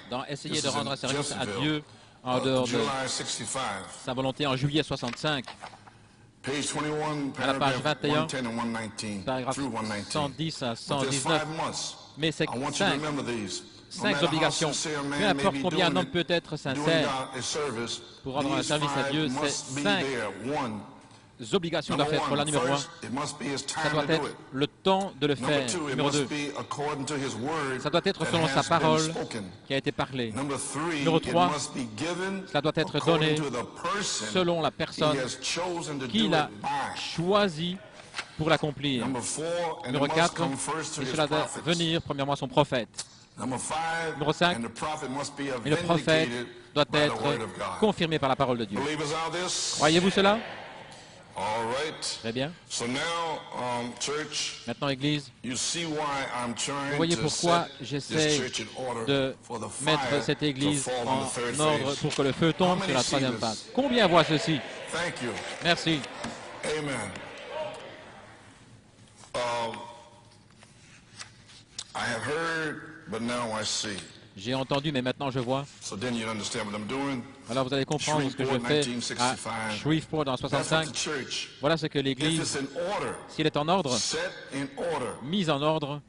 A: Dans essayer de rendre un service à Dieu en dehors de sa volonté en juillet 65. À la page 21, paragraphe 110 à 119. Mais c'est cinq obligations. Peu importe combien un homme peut être sincère pour rendre un service à Dieu, ces 5 obligations doivent être la numéro 1. Ça doit être le temps de le faire. Numéro 2. Ça doit être selon sa parole qui a été parlée. Numéro 3. Ça doit être donné selon la personne qu'il a choisie pour l'accomplir. Numéro 4. Et cela doit venir premièrement à son prophète. Numéro 5. Et le prophète doit être confirmé par la parole de Dieu. Croyez-vous cela? Très bien. Maintenant, Église, vous voyez pourquoi j'essaie de mettre cette Église en ordre pour que le feu tombe sur la troisième phase. Combien voient ceci? Merci. J'ai entendu, mais maintenant je vois. Alors vous allez comprendre ce que je fais à Shreveport en 65. Voilà ce que l'Église, s'il est en ordre, mise en ordre,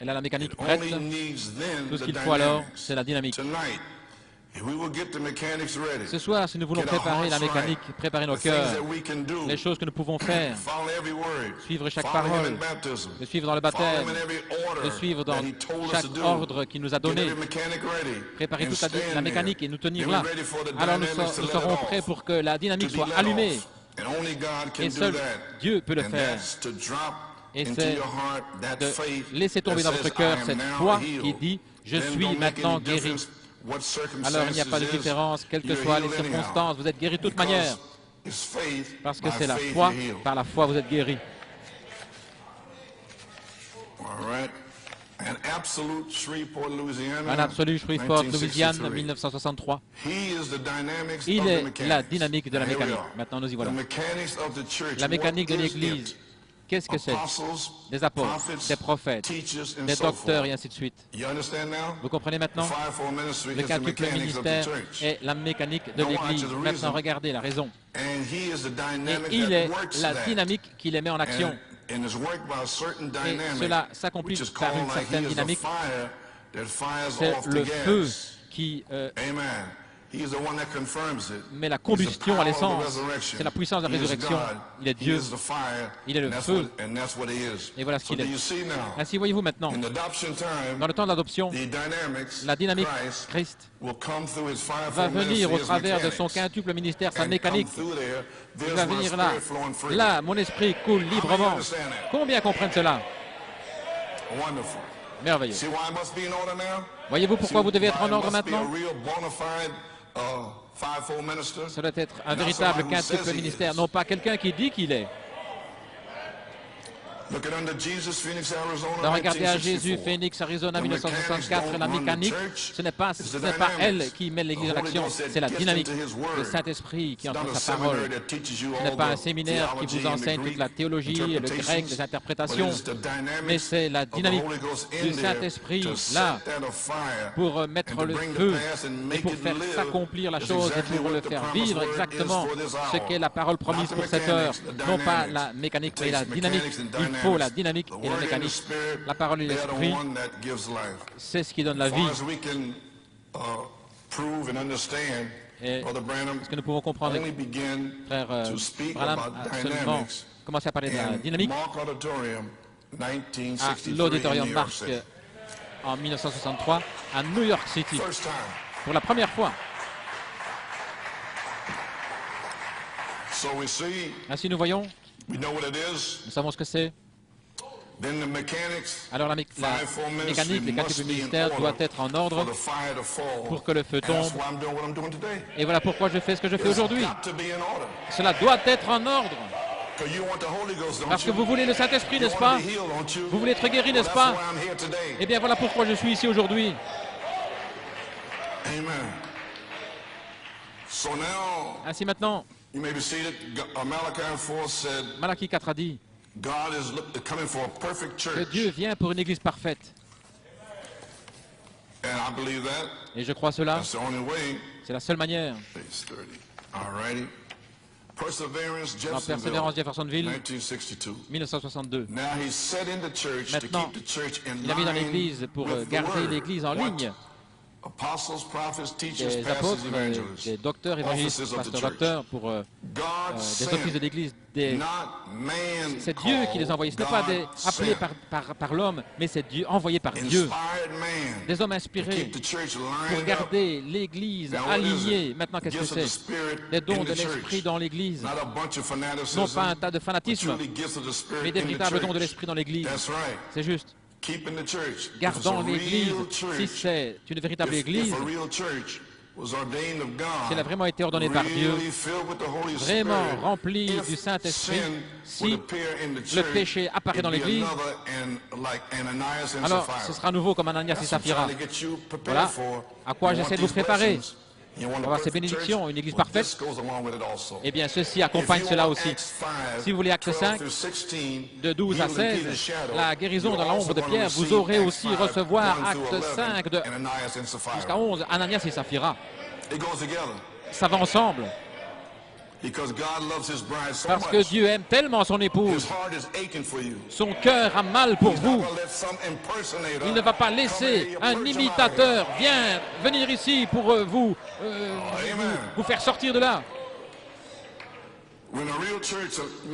A: elle a la mécanique prête. Tout ce qu'il faut alors, c'est la dynamique. Ce soir, si nous voulons préparer la mécanique, préparer nos cœurs, les choses que nous pouvons faire, suivre chaque parole, le suivre dans le baptême, le suivre dans chaque ordre qu'il nous a donné, préparer toute la mécanique et nous tenir là, alors nous serons prêts pour que la dynamique soit allumée. Et seul Dieu peut le faire. Et c'est de laisser tomber dans votre cœur cette foi qui dit « Je suis maintenant guéri ». Alors il n'y a pas de différence, quelles que soient les circonstances, vous êtes guéri de toute manière. Parce que c'est la foi, par la foi vous êtes guéri. Un absolu Shreveport, Louisiane, 1963. Il est la dynamique de la mécanique. Maintenant nous y voilà. La mécanique de l'Église. Qu'est-ce que c'est? Des apôtres, des prophètes, des docteurs et ainsi de suite. Vous comprenez maintenant? Le quintuple ministère est la mécanique de l'Église. Maintenant, regardez la raison. Et il est la dynamique qui les met en action. Et cela s'accomplit par une certaine dynamique. C'est le feu qui met la combustion à l'essence. C'est la puissance de la résurrection. Il est Dieu. Il est le feu. Et voilà ce qu'il est. Ainsi, voyez-vous maintenant, dans le temps de l'adoption, la dynamique Christ va venir au travers de son quintuple ministère, sa mécanique. Il va venir là. Là, mon esprit coule librement. Combien comprennent cela? Merveilleux. Voyez-vous pourquoi vous devez être en ordre maintenant? Ça doit être un véritable quintuple ministère, non pas quelqu'un qui dit qu'il est. Regardez à Jésus, Phoenix, Arizona, 1964, la mécanique, ce n'est pas elle qui met l'Église en action, c'est la dynamique, le Saint-Esprit qui entend sa parole. Ce n'est pas un séminaire qui vous enseigne toute la théologie, le grec, les interprétations, mais c'est la dynamique du Saint-Esprit là pour mettre le feu et pour faire s'accomplir la chose et pour le faire vivre exactement ce qu'est la parole promise pour cette heure. Non pas la mécanique, mais la dynamique. Il faut la dynamique et la mécanique. La parole et l'esprit, c'est ce qui donne la vie. Et ce que nous pouvons comprendre, frère Branham a seulement commencé à parler de la dynamique à l'auditorium Mark en 1963 à New York City, pour la première fois. Ainsi nous voyons, nous savons ce que c'est. Alors la mécanique, les quintuple ministères doit être en ordre pour que le feu tombe. Et voilà pourquoi je fais ce que je fais aujourd'hui. Cela doit être en ordre. Parce que vous voulez le Saint-Esprit, n'est-ce pas? Vous voulez être guéri, n'est-ce pas? Eh bien voilà pourquoi je suis ici aujourd'hui. Ainsi maintenant, Malachie 4 a dit que Dieu vient pour une église parfaite. Et je crois cela. C'est la seule manière. dans Persévérance, Jeffersonville, 1962. Maintenant, il a mis dans l'Église pour garder l'Église en ligne des apôtres, des docteurs, évangélistes, pasteurs, docteurs, pour des offices de l'Église. C'est Dieu qui les a envoyés. Ce n'est pas appelés par l'homme, mais c'est Dieu, envoyé par Dieu. Des hommes inspirés pour garder l'Église alignée. Maintenant, qu'est-ce que c'est? Des dons de l'Esprit dans l'Église. Non pas un tas de fanatisme, mais des véritables dons de l'Esprit dans l'Église. C'est juste. Gardons l'Église. Si c'est une véritable Église, si elle a vraiment été ordonnée par Dieu, vraiment remplie du Saint-Esprit, si le péché apparaît dans l'Église, alors ce sera nouveau comme Ananias et Saphira. Voilà à quoi j'essaie de vous préparer. On va avoir ces bénédictions, une Église parfaite. Eh bien, ceci accompagne cela aussi. Si vous voulez Acte 5, de 12 à 16, la guérison dans l'ombre de Pierre, vous aurez aussi recevoir Acte 5 jusqu'à 11, Ananias et Saphira. Ça va ensemble. Parce que Dieu aime tellement son épouse. Son cœur a mal pour vous. Il ne va pas laisser un imitateur venir ici pour vous faire sortir de là.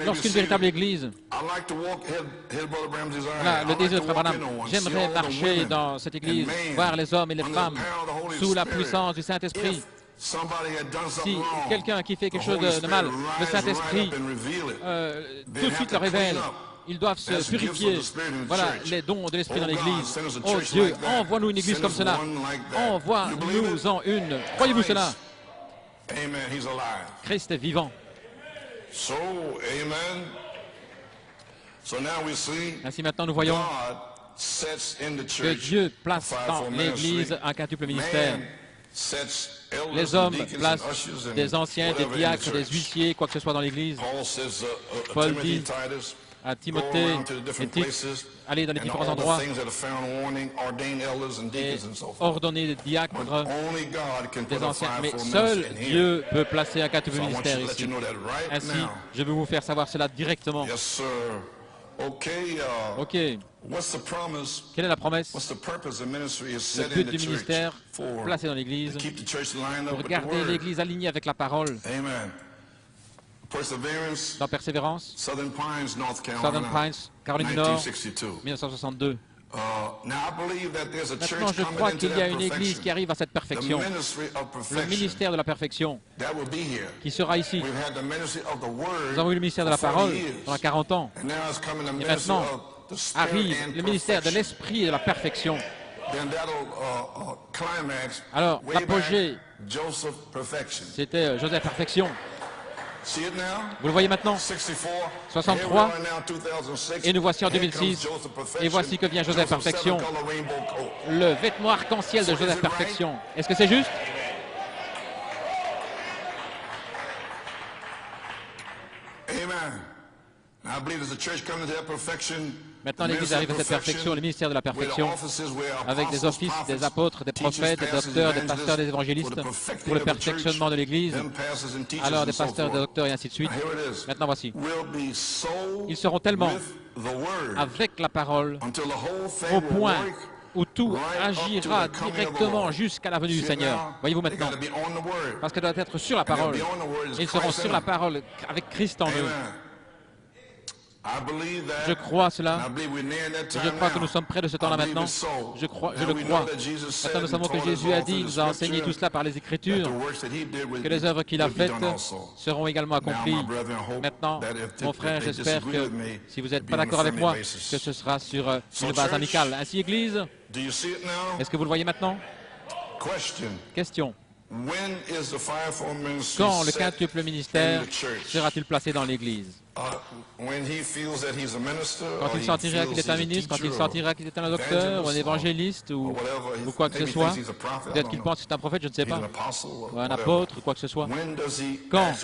A: Lorsqu'une véritable Église, voilà, le désir de Frère Branham, j'aimerais marcher dans cette Église, voir les hommes et les femmes sous la puissance du Saint-Esprit. Si quelqu'un qui fait quelque chose de mal, le Saint-Esprit tout de suite le révèle. Ils doivent se purifier. Voilà les dons de l'Esprit dans l'Église. Oh Dieu, envoie-nous une Église comme cela. Envoie-nous-en une. Croyez-vous cela? Christ est vivant. Ainsi maintenant nous voyons que Dieu place dans l'Église un quintuple ministère. Les hommes placent des anciens, des diacres, des huissiers, quoi que ce soit dans l'Église. Paul dit à Timothée et Tite, allez dans les différents endroits et ordonner des diacres, des anciens. Mais seul Dieu peut placer un quintuple ministère ici. Ainsi, je veux vous faire savoir cela directement. OK. Quelle est la promesse? Le but du ministère placé dans l'Église pour garder l'Église alignée avec la parole. Dans Persévérance, Southern Pines, Caroline du Nord, 1962. Maintenant, je crois qu'il y a une Église qui arrive à cette perfection, le ministère de la perfection, qui sera ici. Nous avons eu le ministère de la parole pendant 40 ans. Et maintenant arrive le ministère de l'Esprit et de la perfection. Alors, l'apogée, c'était Joseph Perfection. Vous le voyez maintenant, 63, et nous voici en 2006, et voici que vient Joseph Perfection, le vêtement arc-en-ciel de Joseph Perfection. Est-ce que c'est juste? Maintenant, l'Église arrive à cette perfection, le ministère de la perfection, avec des offices, des apôtres, des prophètes, des docteurs, des pasteurs, des évangélistes, pour le perfectionnement de l'Église, alors des pasteurs, des docteurs, et ainsi de suite. Maintenant, voici. Ils seront tellement avec la parole, au point où tout agira directement jusqu'à la venue du Seigneur. Voyez-vous maintenant? Parce qu'elle doit être sur la parole. Ils seront sur la parole avec Christ en eux. Je crois cela. Je crois que nous sommes près de ce temps-là maintenant. Je le crois. Maintenant, nous savons que Jésus a dit, il nous a enseigné tout cela par les Écritures, que les œuvres qu'il a faites seront également accomplies. Maintenant, mon frère, j'espère que si vous n'êtes pas d'accord avec moi, que ce sera sur une base amicale. Ainsi, Église, est-ce que vous le voyez maintenant? Question. Quand le quintuple ministère sera-t-il placé dans l'Église? Quand il sentira qu'il est un ministre, quand il sentira qu'il est un docteur, ou un évangéliste, ou quoi que ce soit. Peut-être qu'il pense que c'est un prophète, je ne sais pas. Ou un apôtre, ou quoi que ce soit. Quand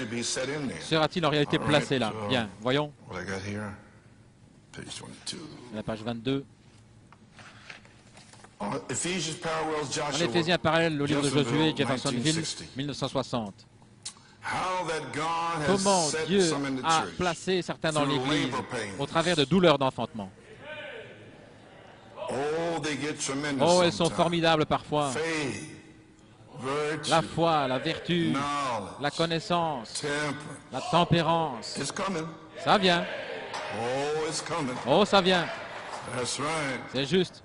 A: sera-t-il en réalité placé là? Bien, voyons. La page 22. En Éphésiens parallèle au livre de Josué, Jeffersonville, 1960. comment Dieu a placé certains dans l'Église au travers de douleurs d'enfantement. Oh, elles sont formidables parfois. La foi, la vertu, la connaissance, la tempérance. Ça vient. Oh, ça vient. C'est juste.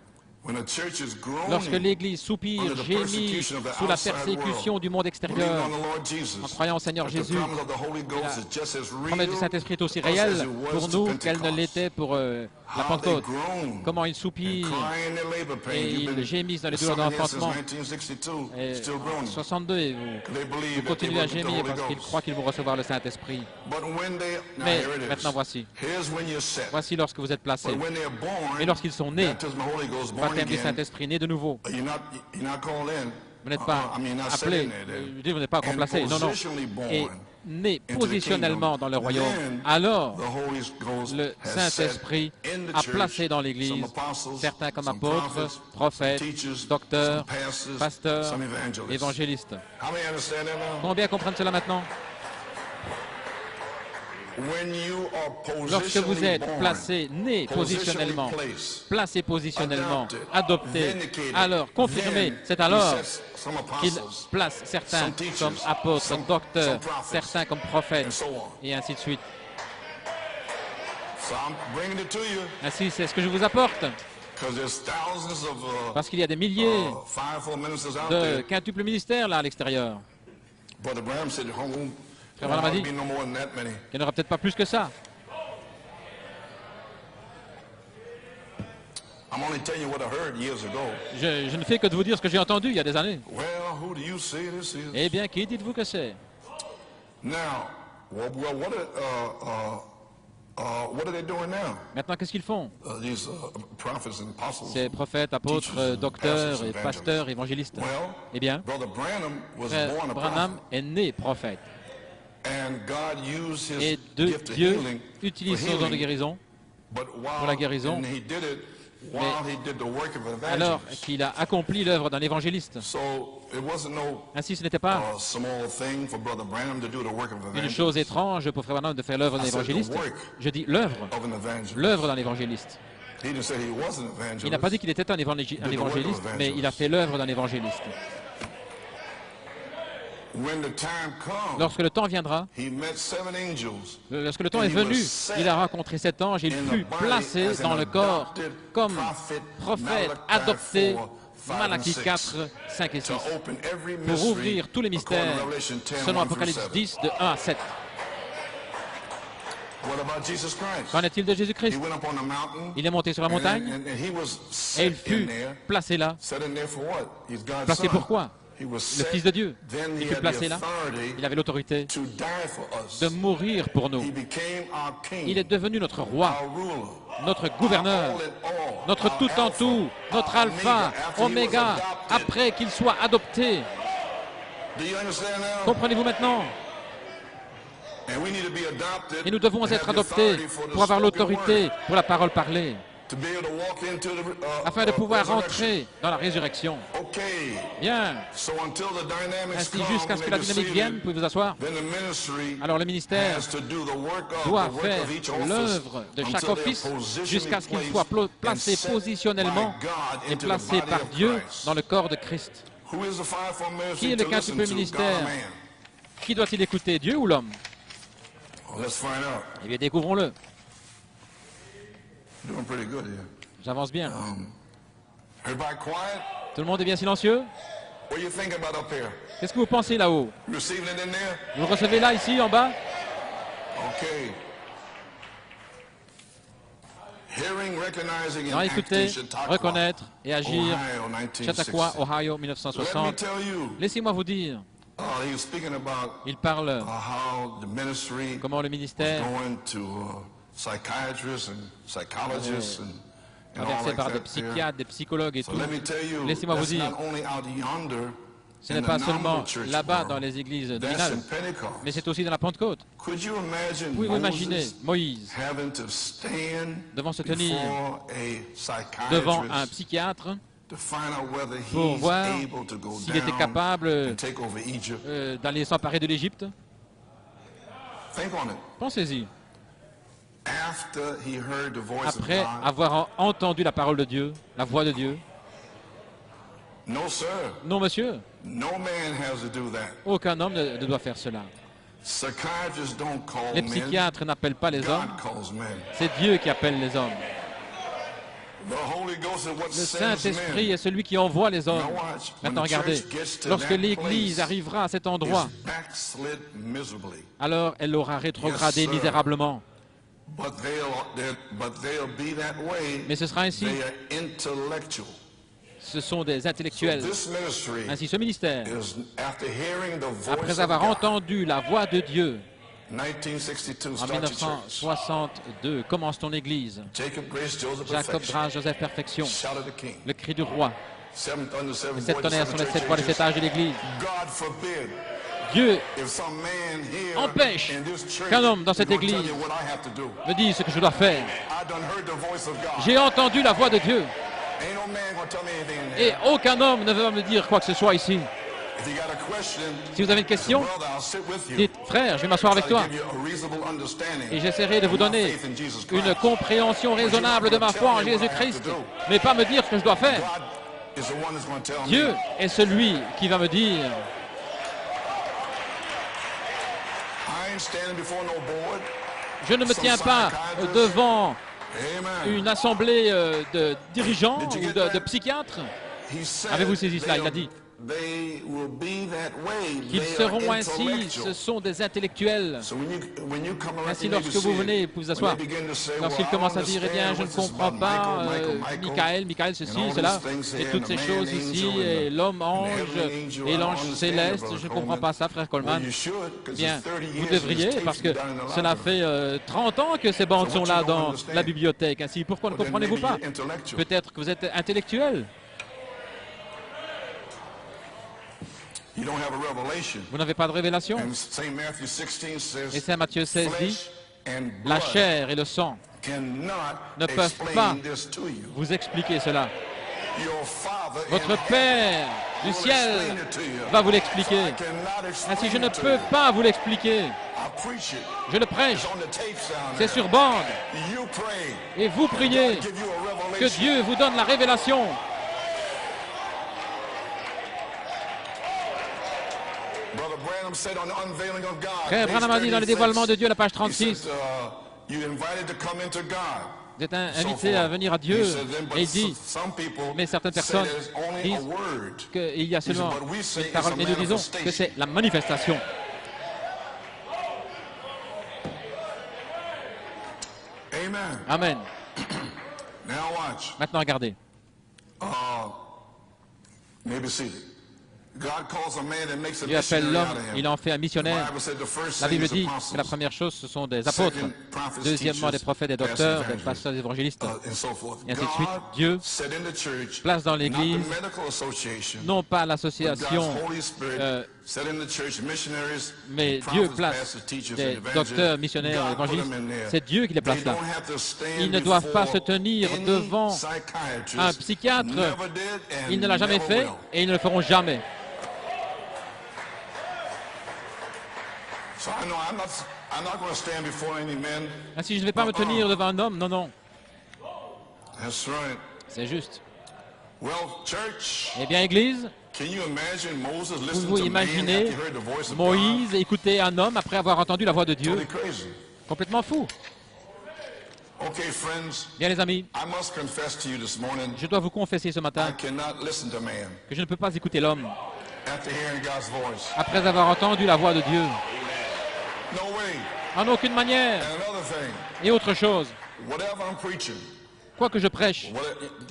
A: Lorsque l'Église soupire, gémit sous la persécution du monde extérieur, en croyant au Seigneur Jésus, la promesse du Saint-Esprit est aussi réelle pour nous qu'elle ne l'était pour la Pentecôte. Comment ils soupirent et ils gémissent dans les douleurs d'enfantement. Et en 62, et vous continuez à gémir parce qu'ils croient qu'ils vont recevoir le Saint-Esprit. Mais maintenant voici. Voici lorsque vous êtes placés. Mais lorsqu'ils sont nés, baptême du Saint-Esprit, né de nouveau. Vous n'êtes pas appelé, vous n'êtes pas encore placé. Non, non. Et né positionnellement dans le royaume, alors le Saint-Esprit a placé dans l'Église certains comme apôtres, prophètes, docteurs, pasteurs, évangélistes. Combien comprennent cela maintenant? Lorsque vous êtes placé, né positionnellement, placé positionnellement, adopté, alors confirmé, c'est alors qu'il place certains comme apôtres, docteurs, certains comme prophètes, et ainsi de suite. Ainsi, c'est ce que je vous apporte. Parce qu'il y a des milliers de quintuples ministères là à l'extérieur. Frère Branham a dit qu'il n'y en aura peut-être pas plus que ça. Je ne fais que de vous dire ce que j'ai entendu il y a des années. Eh bien, qui dites-vous que c'est? Maintenant, qu'est-ce qu'ils font? Ces prophètes, apôtres, docteurs, et pasteurs, évangélistes. Eh bien, Frère Branham est né prophète. Et Dieu utilise son don de guérison pour la guérison, mais alors qu'il a accompli l'œuvre d'un évangéliste. Ainsi, ce n'était pas une chose étrange pour Frère Branham de faire l'œuvre d'un évangéliste. Je dis l'œuvre d'un évangéliste. Il n'a pas dit qu'il était un évangéliste, mais il a fait l'œuvre d'un évangéliste. Lorsque le temps viendra, lorsque le temps est venu, il a rencontré 7 anges et il fut placé dans le corps comme prophète adopté, Malachie 4, 5 et 6, pour ouvrir tous les mystères, selon Apocalypse 10, de 1 à 7. Qu'en est-il de Jésus-Christ? Il est monté sur la montagne et il fut placé là. Placé pourquoi? Le Fils de Dieu, il fut placé là, il avait l'autorité de mourir pour nous. Il est devenu notre roi, notre gouverneur, notre tout en tout, notre alpha, oméga, après qu'il soit adopté. Comprenez-vous maintenant? Et nous devons être adoptés pour avoir l'autorité, pour la parole parlée, afin de pouvoir rentrer dans la résurrection. Bien. Ainsi, jusqu'à ce que la dynamique vienne, pouvez vous asseoir. Alors le ministère doit faire l'œuvre de chaque office jusqu'à ce qu'il soit placé positionnellement et placé par Dieu dans le corps de Christ. Qui est le quintuple ministère? Qui doit-il écouter, Dieu ou l'homme? Eh bien, découvrons-le. J'avance bien. Tout le monde est bien silencieux? Qu'est-ce que vous pensez là-haut? Vous le recevez là, ici, en bas? Non, écoutez, reconnaître et agir. Chautauqua, Ohio, 1960. Laissez-moi vous dire. Il parle comment le ministère traversé par des psychiatres, des psychologues et tout. Laissez-moi vous dire, ce n'est pas seulement là-bas dans les églises nominales, mais c'est aussi dans la Pentecôte. Pouvez-vous imaginer Moïse devant se tenir devant un psychiatre pour voir s'il était capable d'aller s'emparer de l'Égypte?
B: Think on it.
A: Pensez-y.
B: After he heard the voice of
A: Après
B: God,
A: avoir entendu la parole de Dieu, la voix de Dieu,
B: no sir,
A: non monsieur,
B: no man has to do that.
A: aucun homme ne doit faire cela.
B: Psychiatrists don't call
A: Les
B: men,
A: psychiatres n'appellent pas les hommes,
B: God calls men.
A: c'est Dieu qui appelle les hommes.
B: The Holy Ghost is what
A: Le
B: sends
A: Saint-Esprit
B: men.
A: est celui qui envoie les hommes.
B: Now watch, when
A: Maintenant
B: the
A: regardez,
B: church gets to
A: lorsque
B: that
A: l'Église
B: place,
A: arrivera à cet endroit,
B: it's backslid miserably.
A: alors elle aura rétrogradé
B: Yes, sir.
A: misérablement.
B: But they'll be that way.
A: Mais ce sera ainsi.
B: They are intellectual.
A: Ce sont des intellectuels.
B: This ministry
A: Ainsi, ce ministère,
B: is after hearing the voice
A: après
B: of
A: avoir
B: God.
A: entendu la voix de Dieu
B: 1962,
A: en
B: start your church.
A: 1962, commence ton Église.
B: Jacob Grace, Joseph
A: Jacob,
B: Perfection.
A: grâce, Joseph, perfection.
B: Shout of the King.
A: Le cri du roi.
B: Seven thunder, seven
A: Les sept
B: voices,
A: tonnerres sont les
B: seven
A: sept voix, les
B: church
A: sept âges de l'Église.
B: ages. God forbid
A: Dieu
B: if some man here
A: empêche
B: in this church
A: qu'un homme dans cette
B: is gonna tell
A: église
B: you what I have to do.
A: me dise ce que je dois faire.
B: I done heard the voice of God.
A: J'ai entendu la voix de Dieu
B: Ain't no man gonna tell me anything in
A: et
B: here.
A: aucun homme ne va me dire quoi que ce soit ici.
B: If you got a question,
A: Si vous avez une question,
B: brother, I'll sit with you.
A: dites, frère, je vais m'asseoir avec
B: Try to
A: toi
B: give you a reasonable understanding
A: et j'essaierai de vous
B: of my
A: donner
B: faith in Jesus
A: une
B: Christ.
A: compréhension raisonnable de ma foi en Jésus-Christ, mais pas me dire ce que je dois faire.
B: God is the one that's gonna tell
A: Dieu
B: me.
A: est celui qui va me dire.
B: I ain't standing before no board.
A: Je ne me tiens pas devant
B: Amen.
A: une assemblée de dirigeants ou de psychiatres.
B: He said
A: Avez-vous saisi cela? Il a dit
B: they will be that way.
A: qu'ils
B: They
A: seront
B: are
A: ainsi,
B: intellectual.
A: ce sont des intellectuels.
B: So when you come around,
A: Ainsi,
B: you need to
A: lorsque vous
B: see
A: venez,
B: it.
A: vous vous asseoir,
B: When they begin to say,
A: lorsqu'ils
B: well, I
A: commencent à dire, eh bien,
B: understand
A: je ne
B: what's this
A: comprends
B: about
A: pas,
B: Michael,
A: Michael, ceci,
B: and all
A: cela,
B: these things
A: et
B: here,
A: toutes
B: and
A: ces
B: the
A: choses
B: man
A: ici,
B: angel
A: et
B: and
A: l'homme
B: the
A: ange
B: heavenly angel,
A: et
B: I
A: l'ange
B: don't understand
A: céleste,
B: it,
A: je ne
B: Brother
A: comprends pas ça, frère Coleman.
B: Well, you should, 'cause
A: Bien,
B: it's 30
A: vous
B: years
A: devriez,
B: this
A: parce
B: tape's
A: que
B: been done in the
A: cela
B: library.
A: fait 30 ans que ces bandes
B: So what
A: sont là
B: you don't
A: dans
B: understand?
A: la bibliothèque. Ainsi, pourquoi ne
B: Well, then
A: comprenez-vous
B: maybe
A: pas?
B: you're intellectual.
A: Peut-être que vous êtes intellectuel.
B: You don't have a revelation.
A: Vous n'avez pas de révélation.
B: And St. Matthew 16 says,
A: Et Saint Matthieu 16 dit,
B: flesh and
A: la
B: blood
A: chair et le sang
B: cannot
A: ne peuvent
B: explain
A: pas
B: this to you.
A: vous expliquer cela.
B: Your Father in
A: Votre
B: heaven
A: Père du
B: will
A: ciel
B: explain it to you.
A: va vous l'expliquer.
B: I cannot explain
A: Ainsi, je ne
B: it to
A: peux
B: you.
A: pas vous l'expliquer.
B: I preach it.
A: Je le prêche.
B: It's on the tapes down
A: C'est
B: there.
A: sur bande.
B: You pray.
A: Et vous priez
B: God give you a
A: que
B: revelation.
A: Dieu vous donne la révélation.
B: Brother Branham said on the unveiling of God.
A: Frère
B: page
A: Branham a dit dans le
B: 36,
A: dévoilement de Dieu, la page
B: he
A: 36,
B: says, you invited to come into God.
A: vous êtes
B: So
A: invité
B: forth.
A: à venir à
B: He
A: Dieu.
B: said, then, but
A: Et il dit,
B: some people
A: mais certaines
B: say
A: personnes
B: there's only a
A: disent
B: word.
A: qu'il y a seulement
B: But we say
A: une
B: it's
A: parole,
B: a
A: mais nous disons que
B: manifestation.
A: c'est la manifestation.
B: Amen.
A: Amen.
B: Now watch.
A: Maintenant, regardez.
B: Maybe seated. God calls a man and makes a
A: Dieu appelle
B: missionary
A: l'homme,
B: out of him.
A: il en fait un
B: The
A: missionnaire.
B: Bible said the first
A: La
B: thing
A: Bible
B: is
A: dit
B: apostles,
A: que la première chose, ce sont des apôtres.
B: second, prophets,
A: Deuxièmement, des
B: teachers,
A: prophètes, des
B: pastors,
A: docteurs, des
B: evangelists,
A: pasteurs, des évangélistes.
B: and so forth.
A: Et ainsi de
B: God
A: suite. Dieu
B: set in the church,
A: place dans
B: not
A: l'Église,
B: the medical association,
A: non pas
B: but
A: l'association,
B: God's Holy Spirit set in the church missionaries,
A: mais
B: prophets,
A: Dieu place
B: pastors, teachers,
A: des
B: and evangelists.
A: docteurs, missionnaires,
B: God put
A: évangélistes.
B: them in there.
A: C'est Dieu qui les place
B: They
A: là.
B: don't have to stand
A: Ils ne doivent pas se
B: before
A: tenir
B: any
A: devant
B: psychiatrist.
A: un psychiatre.
B: Never did and
A: Il ne l'a jamais
B: never
A: fait
B: will.
A: et ils ne le feront jamais.
B: So I know I'm not going to stand before any men.
A: Ainsi, je ne vais pas me tenir devant un homme. Non, non.
B: That's right.
A: C'est juste.
B: Well, church,
A: Eh bien, Église,
B: can you imagine Moses
A: vous
B: listening
A: vous
B: to man
A: imaginez
B: after he heard the voice of
A: Moïse écouter un homme après avoir entendu la voix de
B: God?
A: Dieu?
B: Totally crazy.
A: Complètement fou.
B: Okay, friends,
A: Bien, les amis,
B: I must confess to you this morning,
A: je dois vous confesser ce
B: I
A: matin
B: cannot listen to man
A: que je ne peux pas écouter l'homme
B: after hearing God's voice.
A: après avoir entendu la voix de Dieu.
B: No way.
A: En aucune manière.
B: And another thing,
A: Et autre chose,
B: whatever I'm preaching,
A: quoi que je prêche,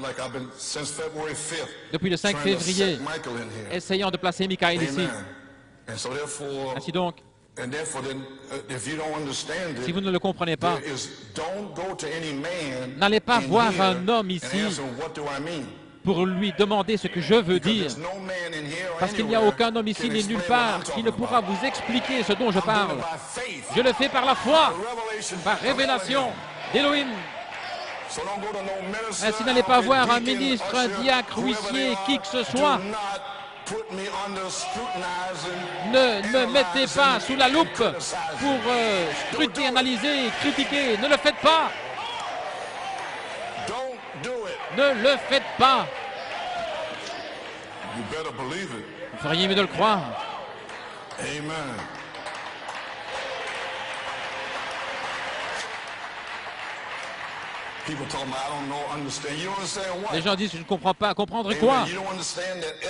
B: like I've been since February 5th,
A: depuis le 5
B: trying to
A: février,
B: set Michael in here.
A: essayant de placer Michael ici.
B: Amen. And so therefore,
A: Ainsi donc,
B: then, if you don't understand
A: si
B: it,
A: vous ne le comprenez pas,
B: there is, don't go to any man
A: n'allez pas
B: in
A: voir
B: here
A: un homme
B: and
A: ici
B: ask him, what do I mean?
A: pour lui demander ce que je veux
B: Because
A: dire.
B: there's no man in here or
A: Parce qu'il n'y a
B: anywhere
A: aucun homme ici
B: can
A: ni nulle
B: explain what
A: part
B: I'm
A: qui ne
B: talking
A: pourra
B: about.
A: vous expliquer ce dont je
B: I'm doing
A: parle.
B: it by faith,
A: Je le fais par la foi,
B: revelation
A: par
B: from
A: révélation
B: Elohim.
A: d'Élohim.
B: So don't go to no minister,
A: Ainsi, n'allez pas
B: outfit,
A: voir un
B: deacon,
A: ministre, un
B: usher,
A: diacre,
B: whoever
A: huissier,
B: they
A: qui
B: are.
A: que ce
B: Do
A: soit.
B: not
A: Ne me mettez pas sous la loupe pour scruter, analyser, critiquer. Ne le faites pas. Ne le faites pas. Vous feriez mieux de le croire.
B: Amen.
A: Les gens disent, je ne comprends pas. Comprendre quoi?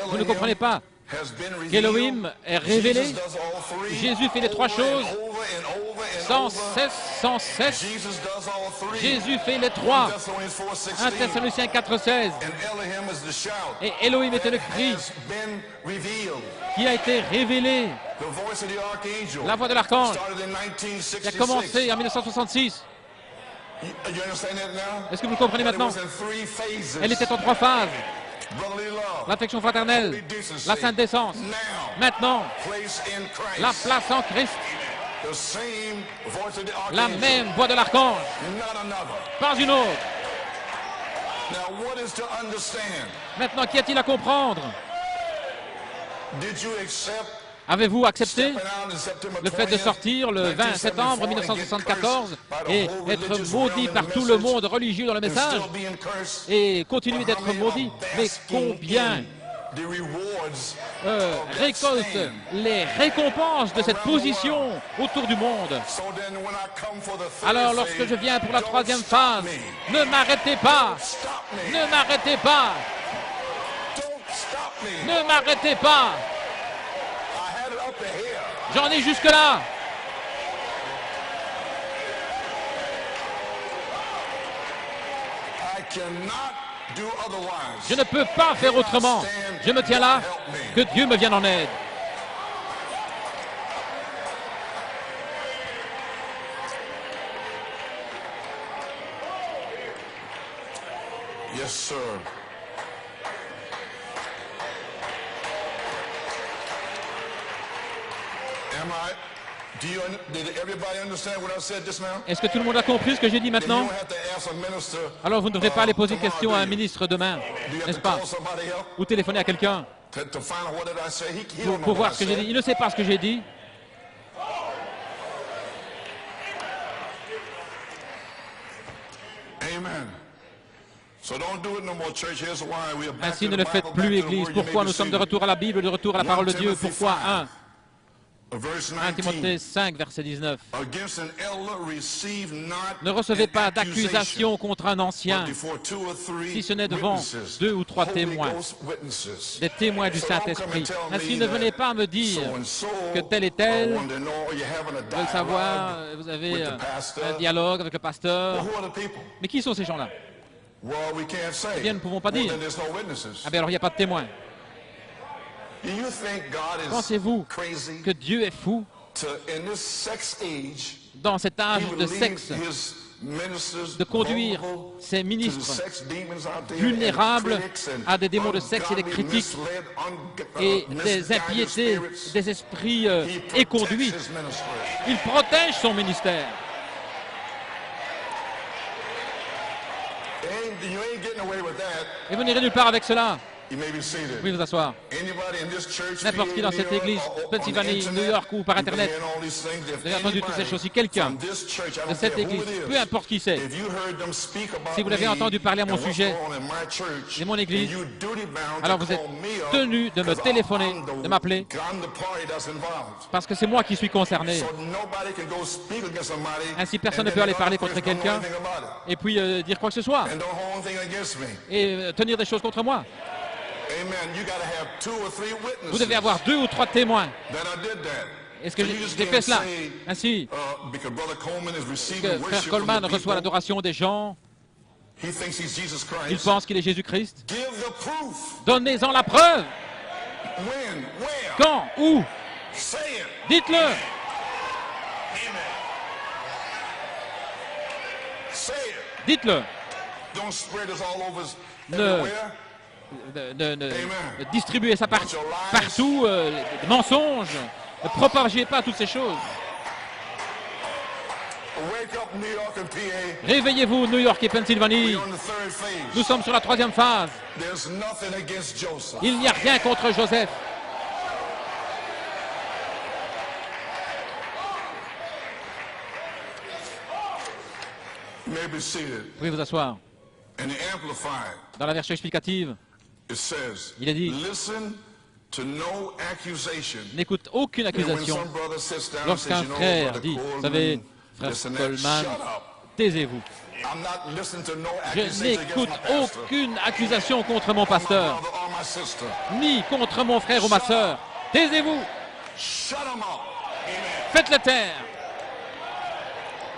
A: Vous ne comprenez pas qu'Elohim est révélé. Jésus fait les trois choses sans cesse, sans cesse. Jésus fait les trois. 1 Thessaloniciens 4,16. Et Elohim était le cri qui a été révélé. La voix de l'archange qui a commencé en 1966. Est-ce que vous le comprenez maintenant? Elle était en trois phases. L'affection fraternelle, la sainte décence. Maintenant, la place en Christ. La même voix de l'archange, pas une autre. Maintenant, qu'y a-t-il à comprendre? Avez-vous accepté le fait de sortir le 20 septembre 1974 et être maudit par tout le monde religieux dans le message et continuer d'être maudit? Mais combien récolte les récompenses de cette position autour du monde? Alors lorsque je viens pour la troisième phase, ne m'arrêtez pas! Ne m'arrêtez pas! Ne m'arrêtez pas! J'en ai jusque-là. Je ne peux pas faire autrement. Je me tiens là. Que Dieu me vienne en aide.
B: Yes, sir.
A: Est-ce que tout le monde a compris ce que j'ai dit maintenant? Alors vous ne devrez pas aller poser question à un ministre demain, n'est-ce pas? Ou téléphoner à quelqu'un pour voir ce que j'ai dit. Il ne sait pas ce que j'ai dit. Ainsi ne le faites plus, Église. Pourquoi nous sommes de retour à la Bible, de retour à la parole de Dieu? Pourquoi 1 Timothée 5, verset 19. Ne recevez pas d'accusation contre un ancien, si ce n'est devant 2 ou 3 témoins, des témoins du Saint-Esprit. Ainsi, ne venez pas me dire que tel et tel, vous veulez savoir, vous avez un dialogue avec le pasteur. Mais qui sont ces gens-là? Eh bien, nous ne pouvons pas dire. Ah bien, alors il n'y a pas de témoins. Pensez-vous que Dieu est fou dans cet âge de sexe de conduire ses ministres vulnérables à des démons de sexe et des critiques et des impiétés, des esprits éconduits? Il protège son ministère. Et vous n'irez nulle part avec cela. Vous pouvez vous asseoir. N'importe qui dans cette église, Pennsylvanie, New York ou par Internet, vous avez entendu toutes ces choses. Si quelqu'un de cette église, peu importe qui c'est, si vous l'avez entendu parler à mon sujet et mon église, alors vous êtes tenu de me téléphoner, de m'appeler, parce que c'est moi qui suis concerné. Ainsi, personne ne peut aller parler contre quelqu'un et puis dire quoi que ce soit et tenir des choses contre moi. Vous devez avoir 2 ou 3 témoins. Est-ce que j'ai fait cela? Ainsi, que Frère Coleman reçoit l'adoration des gens, il pense qu'il est Jésus-Christ. Donnez-en la preuve. Quand? Où? Dites-le. Dites-le. Ne distribuez ça partout, des mensonges. Ne propagez pas toutes ces choses. Réveillez-vous, New York et Pennsylvanie. Nous sommes sur la troisième phase. Il n'y a rien contre Joseph.
B: You may be seated.
A: Vous pouvez vous asseoir.
B: In the Amplified,
A: Dans la version explicative,
B: it says,
A: il est dit,
B: listen to no accusation.
A: n'écoute aucune
B: And when
A: accusation.
B: some brother sits down and
A: Lorsqu'un
B: says, you know,
A: frère
B: Brother
A: dit, vous
B: Coleman,
A: savez, frère
B: this and that,
A: Coleman,
B: shut up.
A: taisez-vous.
B: I'm not listening to no
A: Je
B: accusation
A: n'écoute
B: against my pastor,
A: aucune accusation contre mon
B: my
A: pasteur,
B: brother or my sister.
A: ni contre mon frère ou ma sœur. Taisez-vous.
B: Shut them up. Amen.
A: Faites-le taire.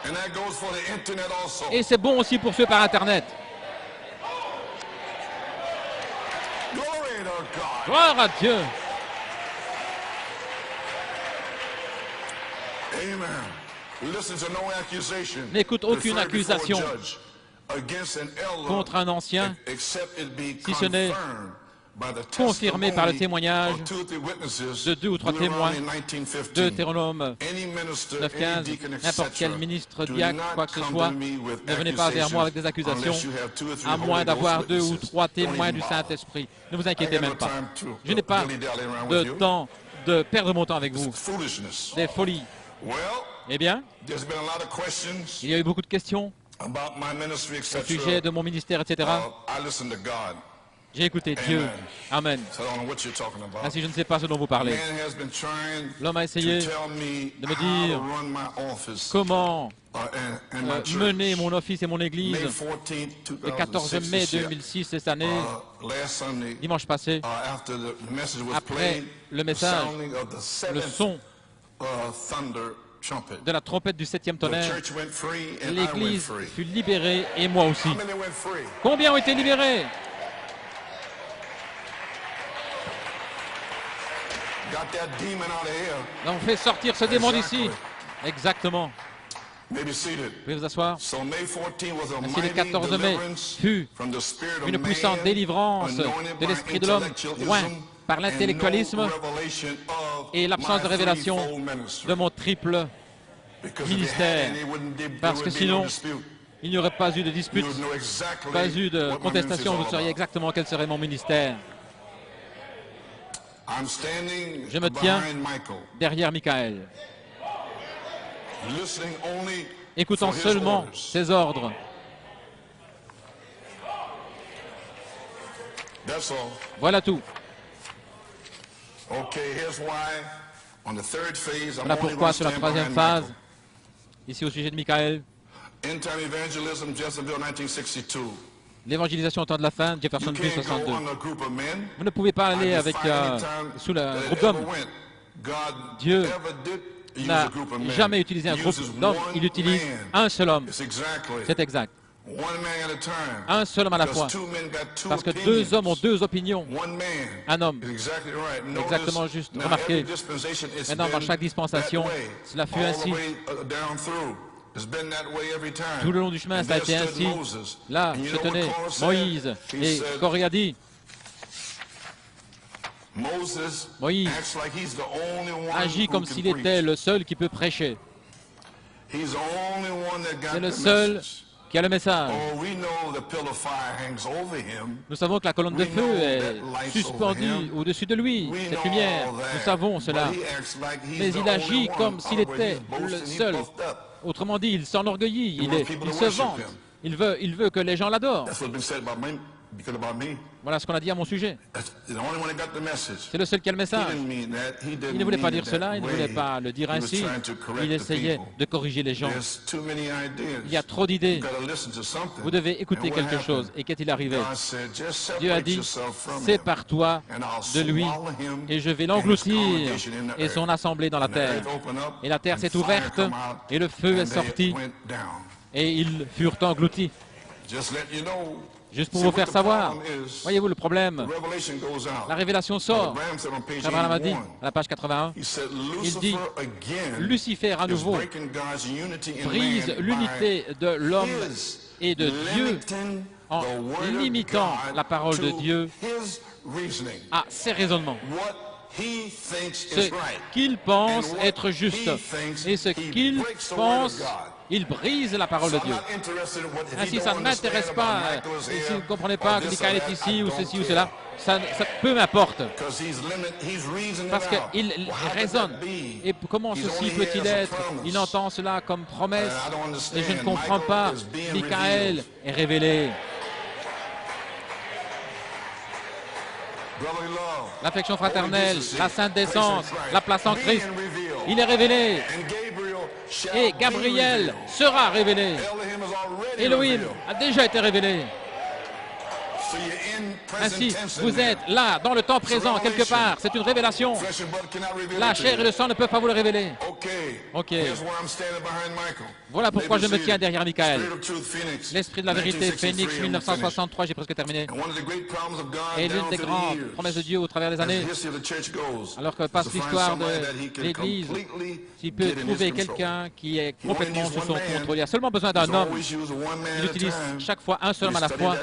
B: And that goes for the internet also.
A: Et c'est bon aussi pour ceux par Internet.
B: Glory to God.
A: Gloire à Dieu.
B: Amen. Listen to no accusation.
A: N'écoute aucune
B: preferred before a
A: accusation
B: judge against an elder,
A: contre un ancien,
B: except it be
A: si ce n'est
B: confirmed by the
A: confirmé par le
B: testimony
A: témoignage
B: of 2 or 3 witnesses,
A: de 2 ou 3 témoins
B: Deuteronomy 19:15.
A: de Deutéronome
B: Any minister,
A: 9.15.
B: any deacon,
A: N'importe quel
B: etc.,
A: ministre,
B: do
A: diacre,
B: not
A: quoi que ce
B: come
A: soit,
B: to me with
A: ne venez pas vers moi avec des accusations,
B: accusations unless you have 2 or 3
A: à moins
B: Holy
A: d'avoir
B: Ghost
A: 2 ou
B: witnesses.
A: 3
B: Don't
A: témoins
B: even
A: du
B: bother.
A: Saint-Esprit. Ne vous
B: I
A: inquiétez
B: ain't got
A: même
B: no
A: pas.
B: time to
A: Je n'ai pas
B: dilly-dally around
A: de
B: with you.
A: temps de perdre mon temps avec vous.
B: Foolishness.
A: Des folies.
B: Well,
A: Eh bien,
B: there's been a lot of questions
A: il y a eu beaucoup de questions
B: about my ministry,
A: au
B: etc.
A: sujet de mon ministère, etc.
B: I listen to God.
A: J'ai écouté Dieu. Amen.
B: So I don't know what you're talking about.
A: Ainsi, je ne sais pas ce dont vous parlez.
B: Man has been trying
A: L'homme a essayé
B: to tell me
A: de me
B: how
A: dire
B: to run my office
A: comment
B: and my church.
A: mener mon office et mon
B: May
A: église.
B: 14th,
A: Le 14 mai
B: 2006, this year,
A: 2006, cette année,
B: last Sunday,
A: dimanche passé,
B: after the message was
A: après
B: played,
A: le
B: the
A: message,
B: sounding of the
A: le
B: seventh
A: son
B: thunder trumpet.
A: de la trompette du 7e
B: The
A: tonnerre,
B: church went free and I went
A: l'Église
B: free.
A: fut libérée et moi aussi.
B: How many went free?
A: Combien ont été libérés?
B: Got that demon out of here.
A: On fait sortir ce démon
B: Exactly.
A: d'ici. Exactement.
B: May be seated.
A: Vous pouvez vous asseoir.
B: So May 14 was a
A: Ainsi, le
B: mighty
A: 14 mai
B: deliverance
A: fut
B: from the spirit of
A: une puissante
B: man,
A: délivrance
B: anointed
A: de
B: by
A: l'esprit de l'homme, loin
B: intellectualism,
A: par l'intellectualisme
B: and no revelation of
A: et l'absence
B: my
A: de révélation
B: threefold ministry.
A: de mon triple
B: Because if you
A: ministère.
B: had any, there
A: Parce que
B: would be no
A: sinon,
B: dispute.
A: il n'y aurait pas eu de dispute,
B: You would know exactly
A: pas eu de
B: what my
A: contestation.
B: ministry
A: Vous
B: is all
A: sauriez
B: about.
A: exactement quel serait mon ministère.
B: I'm standing
A: Je me tiens
B: behind Michael,
A: derrière Michael,
B: listening only
A: écoutant
B: for his
A: seulement
B: orders.
A: ses ordres.
B: That's all.
A: Voilà tout.
B: Okay, here's why. On the third phase, I'm
A: Voilà
B: only
A: pourquoi
B: going to
A: sur la
B: stand
A: troisième
B: behind
A: phase,
B: Michael.
A: ici au sujet de Michael,
B: End time evangelism, Jezebel, 1962.
A: l'évangélisation au temps de la fin,
B: You
A: Jeffersonville
B: can't go
A: 62.
B: on a group of men.
A: Vous ne pouvez pas
B: I
A: aller avec,
B: defy any time
A: sous le
B: that it
A: groupe
B: ever
A: d'hommes.
B: went. God
A: Dieu
B: ever did use
A: N'a
B: a group of men.
A: jamais utilisé un
B: He
A: groupe
B: uses
A: d'hommes,
B: one
A: il utilise
B: man.
A: un seul homme.
B: It's exactly
A: C'est exact.
B: one man at a time.
A: Un seul homme à la fois.
B: Because two men got two
A: Parce que
B: opinions.
A: deux hommes ont deux opinions.
B: One man.
A: Un homme.
B: Exactly right.
A: Exactement
B: Notice,
A: juste.
B: now,
A: Remarquez.
B: every dispensation, it's
A: Maintenant, dans
B: been
A: chaque dispensation,
B: that way.
A: cela fut
B: All
A: ainsi.
B: the way, down through. It's been that way every time.
A: Tout le long du chemin,
B: And
A: ça a
B: there
A: été
B: stood
A: ainsi.
B: Moses.
A: Là
B: And you
A: se
B: know what
A: tenait
B: Korah said?
A: Moïse.
B: He
A: Et
B: said,
A: Corée a dit,
B: Moses
A: Moïse
B: acts like he's the only one
A: agit
B: who
A: comme
B: can
A: s'il
B: preach.
A: était le seul qui peut prêcher.
B: He's the only one that got
A: C'est le
B: the
A: seul
B: message.
A: qui a le message.
B: Oh, we know the pillar of fire hangs over him.
A: Nous savons que la colonne de feu est suspendue au-dessus de lui,
B: We
A: cette
B: know
A: lumière.
B: all that.
A: Nous savons cela.
B: But he acts like he's
A: Mais
B: the
A: il
B: only
A: agit
B: one.
A: comme s'il
B: Otherwise,
A: était
B: he's boasting,
A: le
B: he's
A: seul.
B: puffed up.
A: Autrement dit, il s'enorgueillit,
B: He wants people
A: il
B: to
A: se
B: worship
A: vante.
B: him.
A: Il veut que les gens l'adorent.
B: That's what's been said about me, because about me.
A: Voilà ce qu'on a dit à mon sujet.
B: That's the only one that got the message.
A: C'est le seul qui a le
B: He
A: message.
B: didn't mean that. He didn't
A: Il ne voulait pas
B: mean
A: dire
B: it
A: cela,
B: that
A: il ne
B: way.
A: voulait pas le dire
B: He was
A: ainsi.
B: trying to correct
A: Il
B: the
A: essayait
B: people.
A: de corriger les gens.
B: There's too many ideas.
A: Il y a trop d'idées.
B: You gotta listen to something.
A: Vous devez écouter
B: And what
A: quelque
B: happened?
A: chose. Et qu'est-il arrivé?
B: God said, just
A: Dieu a
B: separate
A: dit,
B: yourself from him,
A: sépare-toi
B: and I'll
A: de lui
B: swallow him
A: et je vais
B: and his
A: l'engloutir
B: congregation in the
A: et son
B: earth.
A: assemblée dans la
B: And the
A: terre.
B: earth opened up,
A: Et la terre
B: and
A: s'est
B: fire
A: ouverte
B: come out,
A: et le feu
B: and
A: est
B: they
A: sorti
B: went down.
A: et ils furent engloutis.
B: Just let you know.
A: Juste pour
B: See,
A: vous
B: what
A: faire
B: the
A: savoir,
B: problem is,
A: voyez-vous le problème,
B: the revelation goes out.
A: la révélation
B: Brother
A: sort.
B: Branham said on page
A: Frère Branham a dit
B: 81,
A: à la page 81,
B: he said,
A: il dit,
B: Lucifer again
A: Lucifer à
B: is
A: nouveau
B: breaking God's unity in
A: brise
B: man
A: l'unité de l'homme
B: by
A: et de Dieu
B: limiting
A: en
B: the word of
A: limitant
B: God
A: la parole de
B: to
A: Dieu
B: his reasoning.
A: à ses raisonnements.
B: What he thinks
A: Ce
B: is right.
A: qu'il pense
B: And what
A: être juste
B: he thinks
A: et ce
B: he
A: qu'il
B: breaks the word
A: pense
B: of God.
A: il brise la parole de Dieu. Ainsi, ça ne m'intéresse pas. Si vous ne comprenez pas que Michael est ici, ou ceci, ou cela, ça peu m'importe. Parce qu'il raisonne. Et comment ceci peut-il être? Il entend cela comme promesse. Et je ne comprends pas. Michael est révélé. L'affection fraternelle, la sainte décence, la place en Christ, il est révélé. Et Gabriel sera révélé. Elohim a déjà été révélé. Ainsi, vous êtes là, dans le temps présent, quelque part. C'est une révélation. La chair et le sang ne peuvent pas vous le révéler. Ok. Voilà pourquoi je me tiens derrière Michael. L'Esprit de la vérité, Phoenix 1963, j'ai presque terminé. Et l'une des grandes promesses de Dieu au travers des années, alors que passe l'histoire de l'Église, s'il peut trouver quelqu'un qui est complètement sous son contrôle, il a seulement besoin d'un homme. Il utilise chaque fois un seul homme à la fois.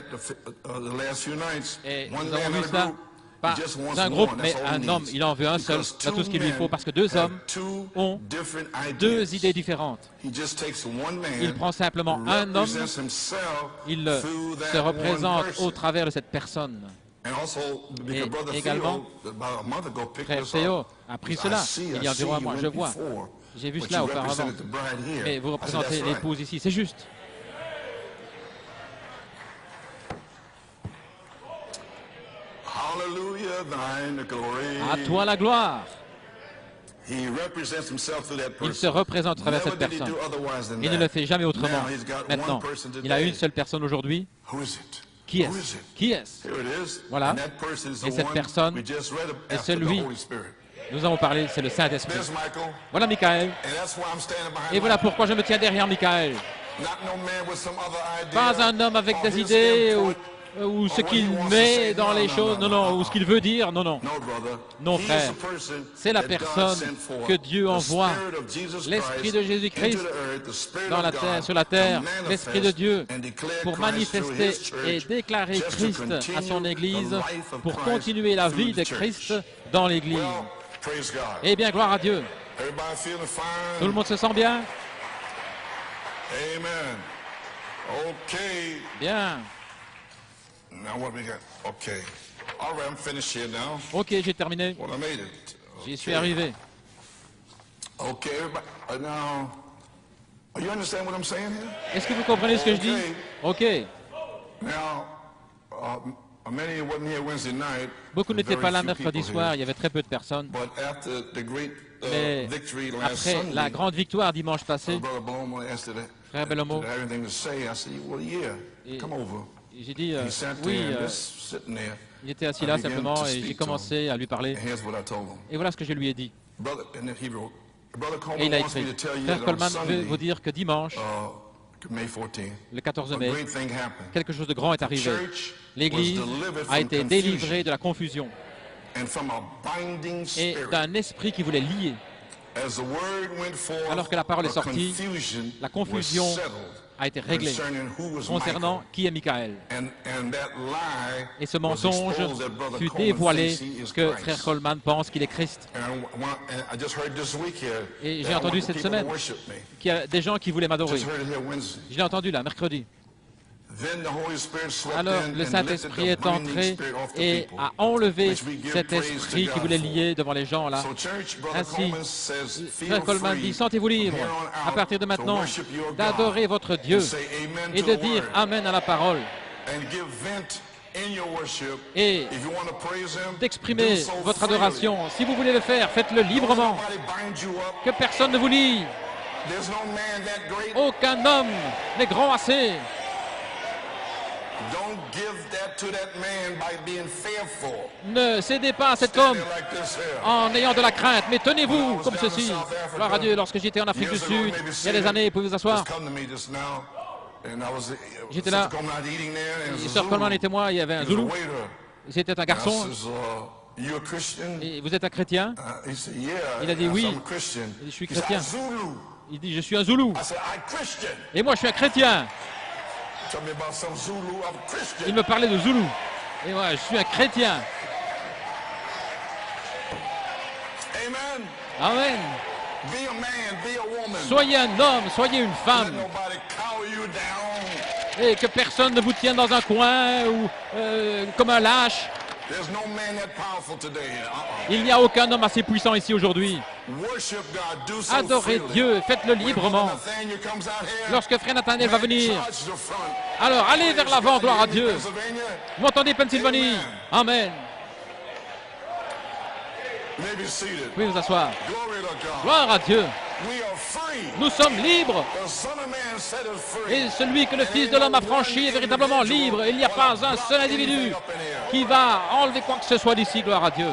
A: Et nous avons vu ça, pas un groupe, mais un homme. Il en veut un seul, c'est tout ce qu'il lui faut, parce que deux hommes ont deux idées différentes. Il prend simplement un homme, il se représente au travers de cette personne. Et également, frère Théo a pris cela il y a environ un mois, je vois. J'ai vu cela auparavant. Mais vous représentez l'épouse ici, c'est juste. À toi la gloire. Il se représente à travers cette personne. Il ne le fait jamais autrement. Maintenant, il a une seule personne aujourd'hui. Qui est-ce? Qui est-ce? Voilà. Et cette personne est celui. Nous avons parlé, c'est le Saint-Esprit. Voilà Michael. Et voilà pourquoi je me tiens derrière Michael. Pas un homme avec des idées ou ce qu'il met dans les choses, non, non, ou ce qu'il veut dire, non, non. Non, frère, c'est la personne que Dieu envoie, l'Esprit de Jésus-Christ dans la terre, sur la terre, l'Esprit de Dieu, pour manifester et déclarer Christ à son Église, pour continuer la vie de Christ dans l'Église. Eh bien, gloire à Dieu. Tout le monde se sent bien? Bien. Ok, j'ai terminé. J'y suis arrivé. Est-ce que vous comprenez ce que je dis? Ok. Beaucoup n'étaient pas là mercredi soir, il y avait très peu de personnes. Mais après la grande victoire dimanche passé, frère Bellomo, j'ai dit, oui, il était assis là simplement et j'ai commencé à lui parler. Et voilà ce que je lui ai dit. Et il a écrit, frère Coleman veut vous dire que dimanche, le 14 mai, quelque chose de grand est arrivé. L'Église a été délivrée de la confusion et d'un esprit qui voulait lier. Alors que la parole est sortie, la confusion a été réglée concernant qui est Michael. Et ce mensonge fut dévoilé que frère Coleman pense qu'il est Christ. Et j'ai entendu cette semaine qu'il y a des gens qui voulaient m'adorer. Je l'ai entendu là, mercredi. Alors le Saint-Esprit est entré et a enlevé cet esprit qui voulait lier devant les gens là. Ainsi, frère Coleman dit, sentez-vous libre à partir de maintenant d'adorer votre Dieu et de dire Amen à la parole et d'exprimer votre adoration. Si vous voulez le faire, faites-le librement. Que personne ne vous lie. Aucun homme n'est grand assez. Ne cédez pas à cet homme en ayant de la crainte, mais tenez-vous comme ceci. Gloire à Dieu, lorsque j'étais en Afrique du Sud, il y a des années, vous pouvez vous asseoir. J'étais là, et Sir Coleman était moi, il y avait un Zoulou. C'était un garçon. Et vous êtes un chrétien? Il a dit oui, je suis chrétien. Il dit je suis un Zoulou. Et moi je suis un chrétien. Il me parlait de Zoulou. Et moi, je suis un chrétien. Amen.
B: Be a man, be a woman.
A: Soyez un homme, soyez une femme.
B: Let nobody cower you down.
A: Et que personne ne vous tienne dans un coin ou comme un lâche.
B: There's no man that powerful today.
A: Il n'y a aucun homme assez puissant ici aujourd'hui.
B: Worship God. Do so
A: Adorez
B: freely.
A: Dieu, faites-le librement.
B: Nathaniel comes out here,
A: Lorsque Frère Nathaniel va venir,
B: charge the front.
A: alors allez vers l'avant, gloire à Dieu.
B: Pennsylvania,
A: Vous m'entendez, Pennsylvanie? Amen.
B: you may be seated.
A: Vous pouvez vous asseoir.
B: Glory to God.
A: Gloire à Dieu.
B: We are free.
A: Nous sommes libres.
B: The Son of Man set us free.
A: Et celui que le Fils de l'homme a franchi est véritablement libre. Il n'y a pas un seul individu qui va enlever quoi que ce soit d'ici, gloire à Dieu.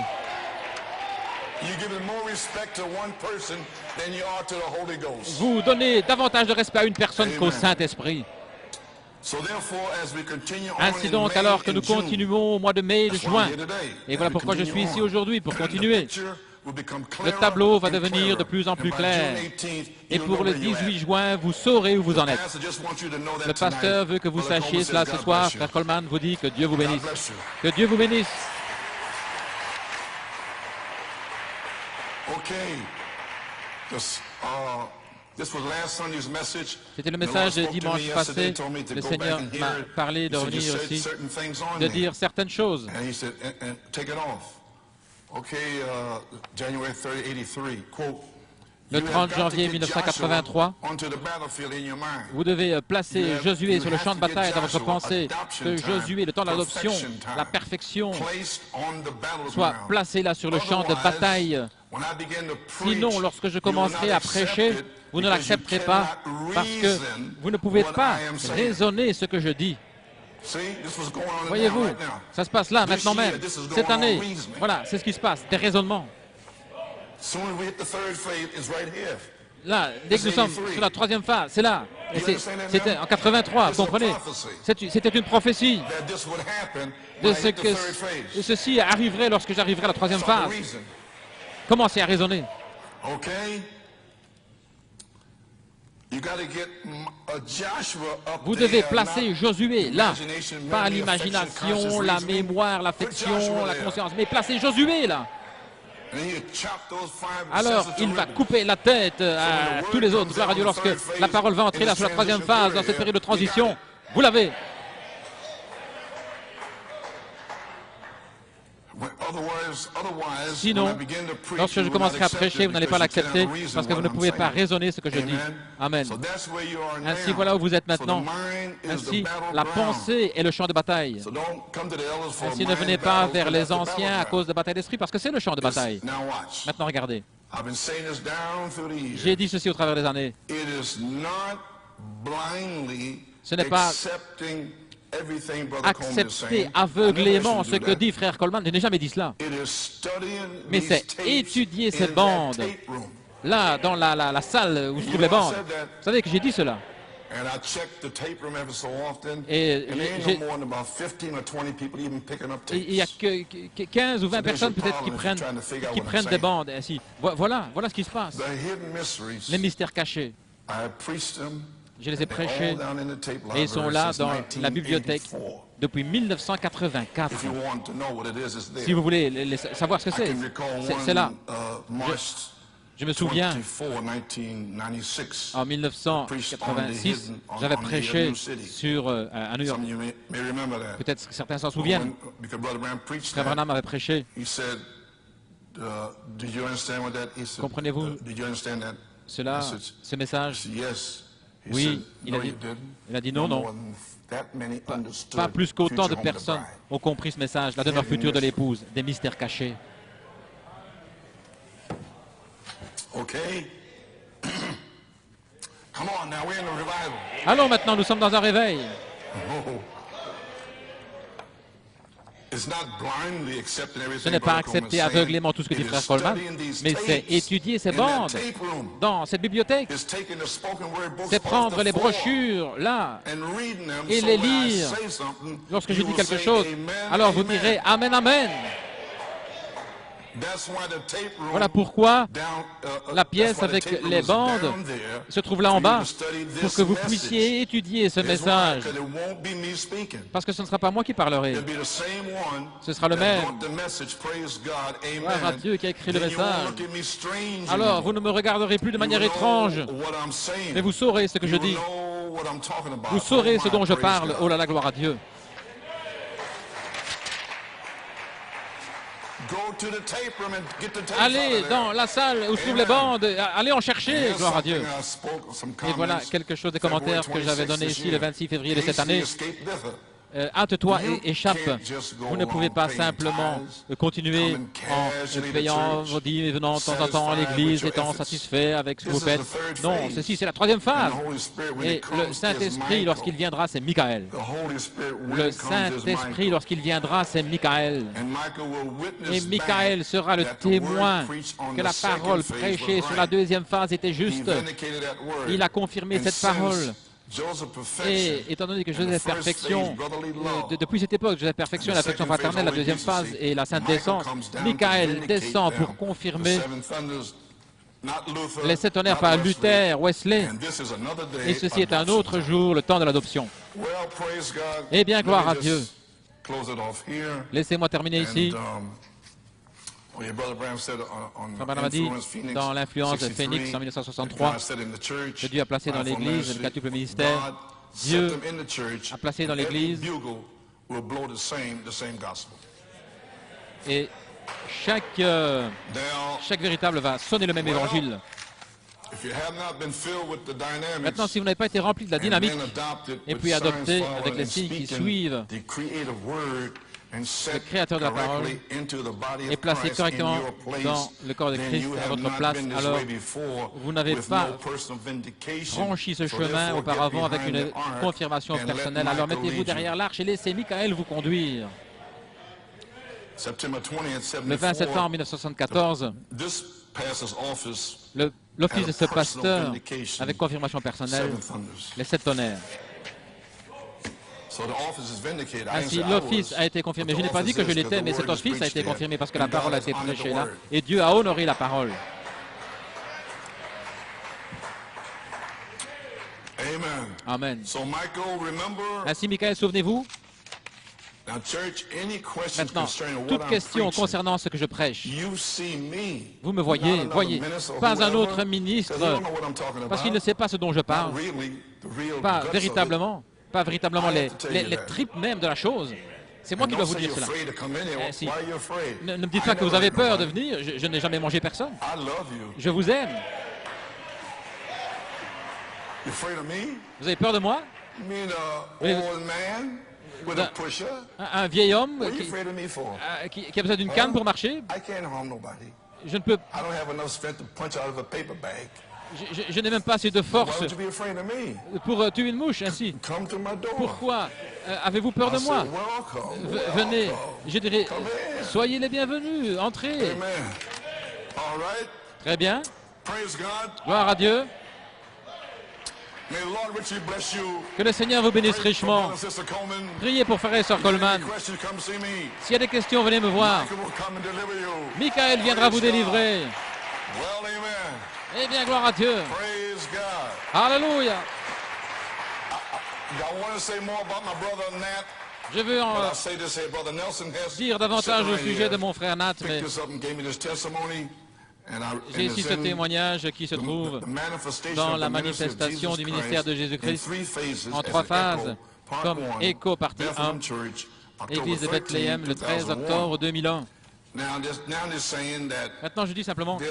B: You give more respect to one person than you are to the Holy Ghost.
A: Vous donnez davantage de respect à une personne qu'au Saint-Esprit.
B: So therefore, as we continue on
A: Ainsi
B: in
A: donc,
B: May
A: alors que
B: and
A: nous
B: June,
A: continuons au mois de mai et de
B: that's why I'm
A: juin,
B: here today.
A: et voilà
B: As we
A: pourquoi je suis
B: continue
A: ici
B: on,
A: aujourd'hui, pour
B: the
A: continuer.
B: picture will become
A: Le
B: clearer
A: tableau va
B: and
A: devenir
B: clearer.
A: de plus en plus
B: And by
A: clair.
B: June 18th,
A: Et
B: you'll
A: pour
B: know
A: le
B: where you're
A: 18
B: at.
A: juin, vous saurez où vous en êtes.
B: Pastor just wants you to know that
A: Le pasteur
B: tonight.
A: veut que vous
B: Brother
A: sachiez
B: Coleman
A: cela
B: says,
A: ce
B: God
A: soir.
B: bless you.
A: Frère Coleman vous dit que Dieu vous
B: God
A: bénisse.
B: bless you.
A: Que Dieu vous bénisse.
B: Okay. This was last Sunday's message.
A: C'était le
B: The Lord
A: message de
B: spoke to me
A: dimanche
B: yesterday,
A: passé.
B: told me to
A: Le
B: go
A: Seigneur
B: back and
A: m'a
B: hear it.
A: parlé de
B: He said,
A: revenir
B: "Just say
A: aussi,
B: certain things on
A: de
B: there."
A: dire certaines choses.
B: And he said, and take it off. Okay, January 30, 83, quote,
A: Le
B: "You have
A: 30
B: got to
A: janvier
B: get
A: 1983,
B: Joshua onto the battlefield in your mind."
A: vous devez placer Josué sur le champ de bataille dans votre pensée, que Josué, le temps de l'adoption, la perfection,
B: Placed on the
A: soit
B: battleground.
A: placé là sur le champ de
B: Otherwise,
A: bataille.
B: when I begin to preach,
A: Sinon, lorsque je
B: you will
A: commencerai
B: not
A: à
B: accept
A: prêcher,
B: it
A: vous ne
B: because
A: l'accepterez
B: you
A: pas
B: cannot
A: parce que
B: reason
A: vous ne pouvez
B: what
A: pas
B: I am saying.
A: raisonner ce que je dis.
B: See, this was going on
A: Voyez-vous,
B: right now.
A: ça se passe là,
B: This
A: maintenant
B: year,
A: même,
B: this is
A: cette
B: going on
A: année.
B: reasoning.
A: Voilà, c'est ce qui se passe, des raisonnements.
B: Soon as we hit the third phase, it's right here.
A: Là, dès que nous sommes sur la troisième phase, c'est là. Et c'était en 83, vous comprenez? C'était une prophétie
B: That this would happen
A: de
B: when I
A: ce
B: hit the
A: que
B: third phase.
A: ceci arriverait lorsque j'arriverai à la troisième
B: Start
A: phase.
B: to reason.
A: Commencez à raisonner.
B: Okay? You got to get a Joshua up
A: Vous
B: there,
A: devez
B: not
A: placer Josué là,
B: imagination,
A: pas
B: memory, affection,
A: l'imagination,
B: conscience,
A: la
B: reasoning.
A: mémoire,
B: Put
A: l'affection,
B: Joshua
A: la
B: there.
A: conscience, mais placez Josué là.
B: And then you chop those five
A: Alors,
B: senses
A: il
B: to
A: va
B: ribbons.
A: couper la tête à tous les autres. Gloire à Dieu, lorsque la parole va entrer là sur la troisième phase, dans cette période de transition. Vous l'avez. Sinon, lorsque je commencerai à prêcher, vous n'allez pas l'accepter parce que vous ne pouvez pas raisonner ce que je dis. Amen. Ainsi, voilà où vous êtes maintenant. Ainsi, la pensée est le champ de bataille. Ainsi, ne venez pas vers les anciens à cause de bataille d'esprit parce que c'est le champ de bataille. Maintenant, regardez. J'ai dit ceci au travers des années. Ce n'est pas accepter aveuglément ce que dit frère Coleman. Je n'ai jamais dit cela. Mais c'est étudier ces bandes. Là, dans la salle où se trouvent les bandes. Vous savez que j'ai dit cela. Et il n'y a que 15 ou 20 personnes peut-être qui prennent des bandes. Ainsi. Voilà ce qui se passe. Les mystères cachés. Je les ai prêchés et ils sont là dans la bibliothèque depuis 1984. Si vous voulez savoir ce que c'est là. Je me souviens, en 1986, j'avais prêché à New York. Peut-être que certains s'en souviennent. Frère Branham avait prêché. Comprenez-vous cela, ce message? Oui, il a dit non. Pas plus qu'autant de personnes ont compris ce message, la demeure future de l'épouse, des mystères cachés. Allons maintenant, nous sommes dans un réveil. Ce n'est pas accepter aveuglément tout ce que dit frère Coleman, mais c'est étudier ces bandes dans cette bibliothèque. C'est prendre les brochures là et les lire. Lorsque je dis quelque chose, alors vous direz Amen, Amen. Voilà pourquoi la pièce avec les bandes se trouve là en bas, pour que vous puissiez étudier ce message. Parce que ce ne sera pas moi qui parlerai. Ce sera le même. Gloire à Dieu qui a écrit le message. Alors, vous ne me regarderez plus de manière étrange, mais vous saurez ce que je dis. Vous saurez ce dont je parle. Oh là là, gloire à Dieu. Allez dans la salle où se trouvent les bandes, allez en chercher, gloire à Dieu. Et voilà quelque chose des commentaires que j'avais donné ici le 26 février de cette année. Hâte-toi et échappe. Vous ne pouvez pas simplement continuer en payant vos dîmes et venant de temps en temps à l'église, étant satisfait avec ce que vous faites. Non, ceci c'est la troisième phase. Et le Saint-Esprit, lorsqu'il viendra, c'est Michael. Le Saint-Esprit, lorsqu'il viendra, c'est Michael. Et Michael sera le témoin que la parole prêchée sur la deuxième phase était juste. Il a confirmé cette parole. Et étant donné que Joseph perfection, depuis cette époque, Joseph perfectionne l'affection fraternelle, la deuxième phase et la sainte descente, Michael descend pour confirmer les 7 tonnerres par Luther, Wesley. Et ceci est un autre jour, le temps de l'adoption. Eh bien, gloire à Dieu. Laissez-moi terminer ici. Frère Branham a dit, dans l'influence de Phoenix en 1963, que Dieu a placé dans l'Église le quatuple ministère. Dieu a placé dans l'Église et chaque véritable va sonner le même évangile. Maintenant, si vous n'avez pas été rempli de la dynamique et puis adopté avec les signes qui suivent, le Créateur de la parole est placé correctement dans le corps de Christ à votre place, alors vous n'avez pas franchi ce chemin auparavant avec une confirmation personnelle. Alors mettez-vous derrière l'arche et laissez Michael vous conduire. Le 20 septembre 1974, l'office de ce pasteur avec confirmation personnelle, les 7 tonnerres. Ainsi, l'office a été confirmé. Je n'ai pas dit que je l'étais, mais cet office a été confirmé parce que la parole a été prêchée là. Et Dieu a honoré la parole. Amen. Ainsi, Michael, souvenez-vous. Maintenant, toute question concernant ce que je prêche, vous me voyez, pas un autre ministre, parce qu'il ne sait pas ce dont je parle, pas véritablement les tripes même de la chose. C'est moi qui dois vous dire cela. Si. Ne me dites pas que vous avez peur de venir, je n'ai jamais mangé personne. Je vous aime. Vous avez peur de moi? Un vieil homme qui a besoin d'une canne pour marcher? Je ne peux... Je n'ai même pas assez de force pour tuer une mouche ainsi. Pourquoi avez-vous peur de moi? Venez, je dirais, soyez les bienvenus, entrez. Très bien. Gloire à Dieu. Que le Seigneur vous bénisse richement. Priez pour frère et sœur Coleman. S'il y a des questions, venez me voir. Michael viendra vous délivrer. Eh bien, gloire à Dieu. Alléluia. Je veux en dire davantage au sujet de mon frère Nat, mais j'ai ici ce témoignage qui se trouve dans la manifestation du ministère de Jésus-Christ en 3 phases, comme Écho partie 1, Église de Bethléem, le 13 octobre 2001. Maintenant, je dis simplement qu'il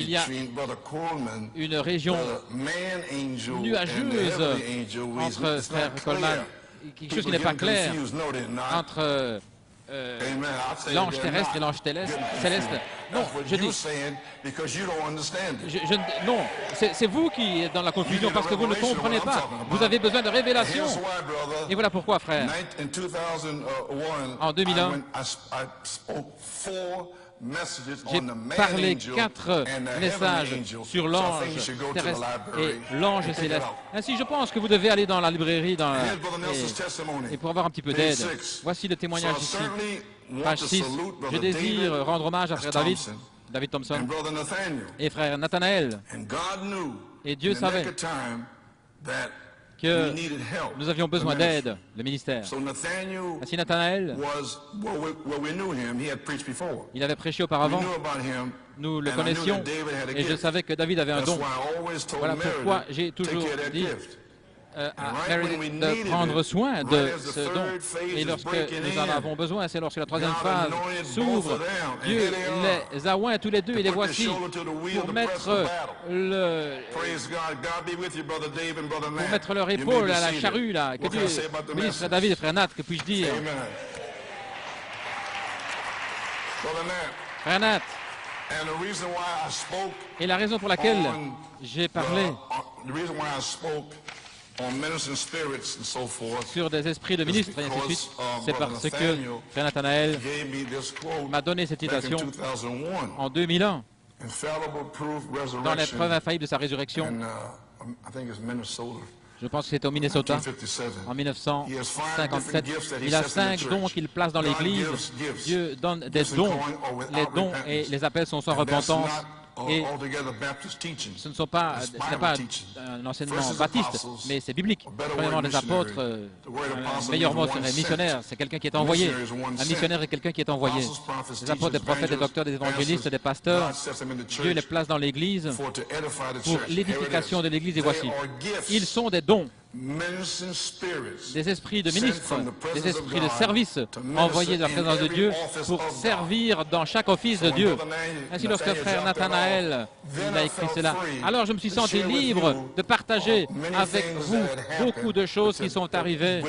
A: y a une région nuageuse entre frère Coleman, quelque chose qui n'est pas clair entre l'ange terrestre et l'ange céleste. Non, je dis... non, c'est vous qui êtes dans la confusion parce que vous ne comprenez pas. Vous avez besoin de révélation. Et voilà pourquoi, frère. En 2001, J'ai parlé 4 messages sur l'ange terrestre et l'ange céleste. Ainsi, je pense que vous devez aller dans la librairie et pour avoir un petit peu d'aide. Voici le témoignage ici. Page 6. Je désire rendre hommage à frère David Thompson et frère Nathanaël. Et Dieu savait que nous avions besoin d'aide, le ministère. Ainsi, Nathanaël, il avait prêché auparavant, nous le connaissions, et je savais que David avait un don. Voilà pourquoi j'ai toujours dit à Meredith de prendre soin de ce don. Et lorsque nous en avons besoin, c'est lorsque la troisième phase s'ouvre. Dieu les a oints tous les deux et les voici pour mettre leur épaule à la charrue. Là. Que Dieu bénisse frère David et frère Nat, que puis-je dire? Frère Nat. Et la raison pour laquelle j'ai parlé sur des esprits de ministres et ainsi de suite, c'est parce que frère Nathanaël m'a donné cette citation en 2001 dans l'épreuve infaillible de sa résurrection. Je pense que c'était au Minnesota, en 1957. Il a 5 dons qu'il place dans l'Église. Dieu donne des dons. Les dons et les appels sont sans repentance. Et ce n'est pas un enseignement baptiste, mais c'est biblique. Premièrement, les apôtres, un meilleur mot serait missionnaire, c'est quelqu'un qui est envoyé. Un missionnaire est quelqu'un qui est envoyé. Les apôtres, des prophètes, des docteurs, des évangélistes, des pasteurs, Dieu les place dans l'Église pour l'édification de l'Église. Et voici, ils sont des dons, des esprits de ministres, des esprits de service envoyés de la présence de Dieu pour servir dans chaque office de Dieu. Ainsi, lorsque frère Nathanaël a écrit cela, alors je me suis senti libre de partager avec vous beaucoup de choses qui sont arrivées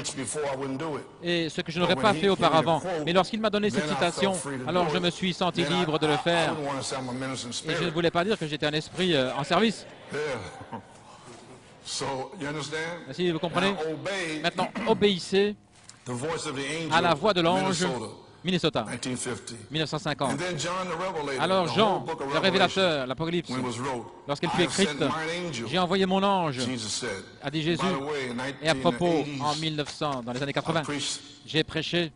A: et ce que je n'aurais pas fait auparavant. Mais lorsqu'il m'a donné cette citation, alors je me suis senti libre de le faire. Et je ne voulais pas dire que j'étais un esprit en service. Si vous comprenez, maintenant obéissez à la voix de l'ange, Minnesota, 1950. Alors Jean, le révélateur, l'Apocalypse, lorsqu'elle fut écrite, j'ai envoyé mon ange, a dit Jésus. Et à propos, en 1900, dans les années 80, j'ai prêché,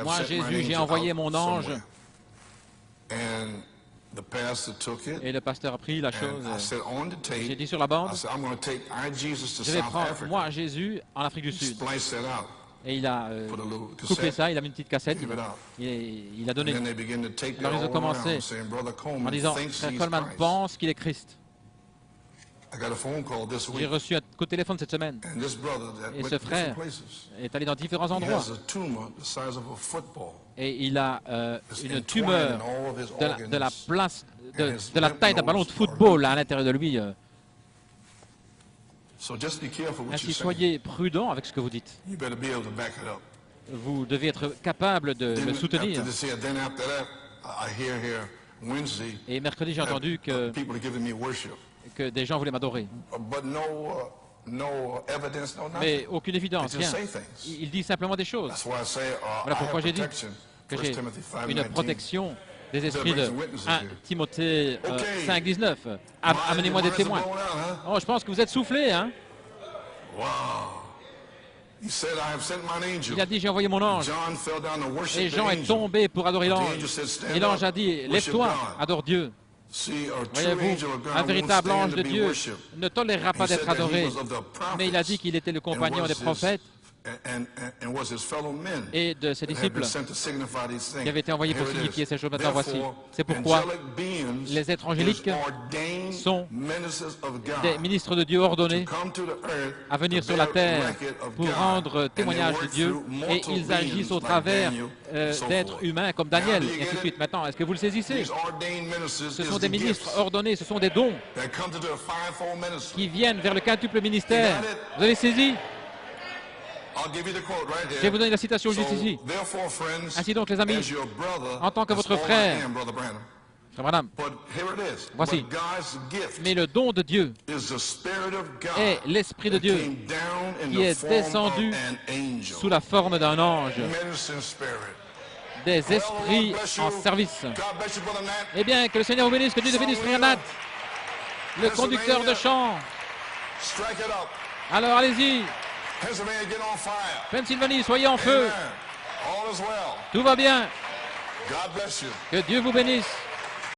A: moi Jésus, j'ai envoyé mon ange. Et le pasteur a pris la chose. J'ai dit sur la bande, je vais prendre moi Jésus en Afrique du Sud. Et il a coupé ça, il a mis une petite cassette, il a donné. Alors ils ont commencé en disant, frère Coleman pense qu'il est Christ. J'ai reçu un coup de téléphone cette semaine. Et ce frère est allé dans différents endroits. Et il a une tumeur de la place, de la taille d'un ballon de football à l'intérieur de lui. Ainsi, soyez prudent avec ce que vous dites. Vous devez être capable de le soutenir. Et mercredi, j'ai entendu que des gens voulaient m'adorer. Mais aucune évidence, rien. Il dit simplement des choses. Voilà pourquoi j'ai dit que j'ai une protection des esprits de 1 Timothée 5, 19. Amenez-moi des témoins. Oh, je pense que vous êtes soufflés, hein? Il a dit, j'ai envoyé mon ange. Et Jean est tombé pour adorer l'ange. Et l'ange a dit, lève-toi, adore Dieu. Voyez-vous, un véritable ange de Dieu ne tolérera pas d'être adoré. Mais il a dit qu'il était le compagnon des prophètes et de ses disciples qui avaient été envoyés pour signifier ces choses. Maintenant, voici. C'est pourquoi les êtres angéliques sont des ministres de Dieu ordonnés à venir sur la terre pour rendre témoignage de Dieu, et ils agissent au travers d'êtres humains comme Daniel, et ainsi de suite. Maintenant, est-ce que vous le saisissez? Ce sont des ministres ordonnés, ce sont des dons qui viennent vers le quintuple ministère. Vous avez saisi? Je vais vous donner la citation juste ici. Ainsi donc, les amis, en tant que votre frère, frère Branham, voici. Mais le don de Dieu est l'Esprit de Dieu qui est descendu sous la forme d'un ange. des esprits en service. Eh bien, que le Seigneur vous bénisse, que Dieu te bénisse, frère Nat, le conducteur de chant. Alors, allez-y. Pennsylvanie, soyez en feu. Tout va bien. Que Dieu vous bénisse.